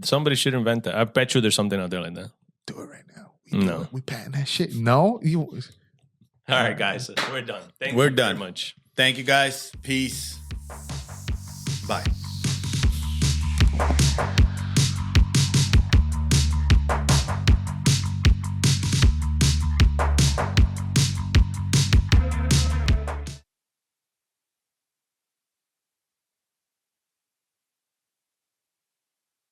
somebody should invent that. I bet you there's something out there like that. Do it right now. We do No. it. We patent that shit. No, you. All right, guys, we're done. Thank We're you done. very much. Thank you guys. Peace. Bye.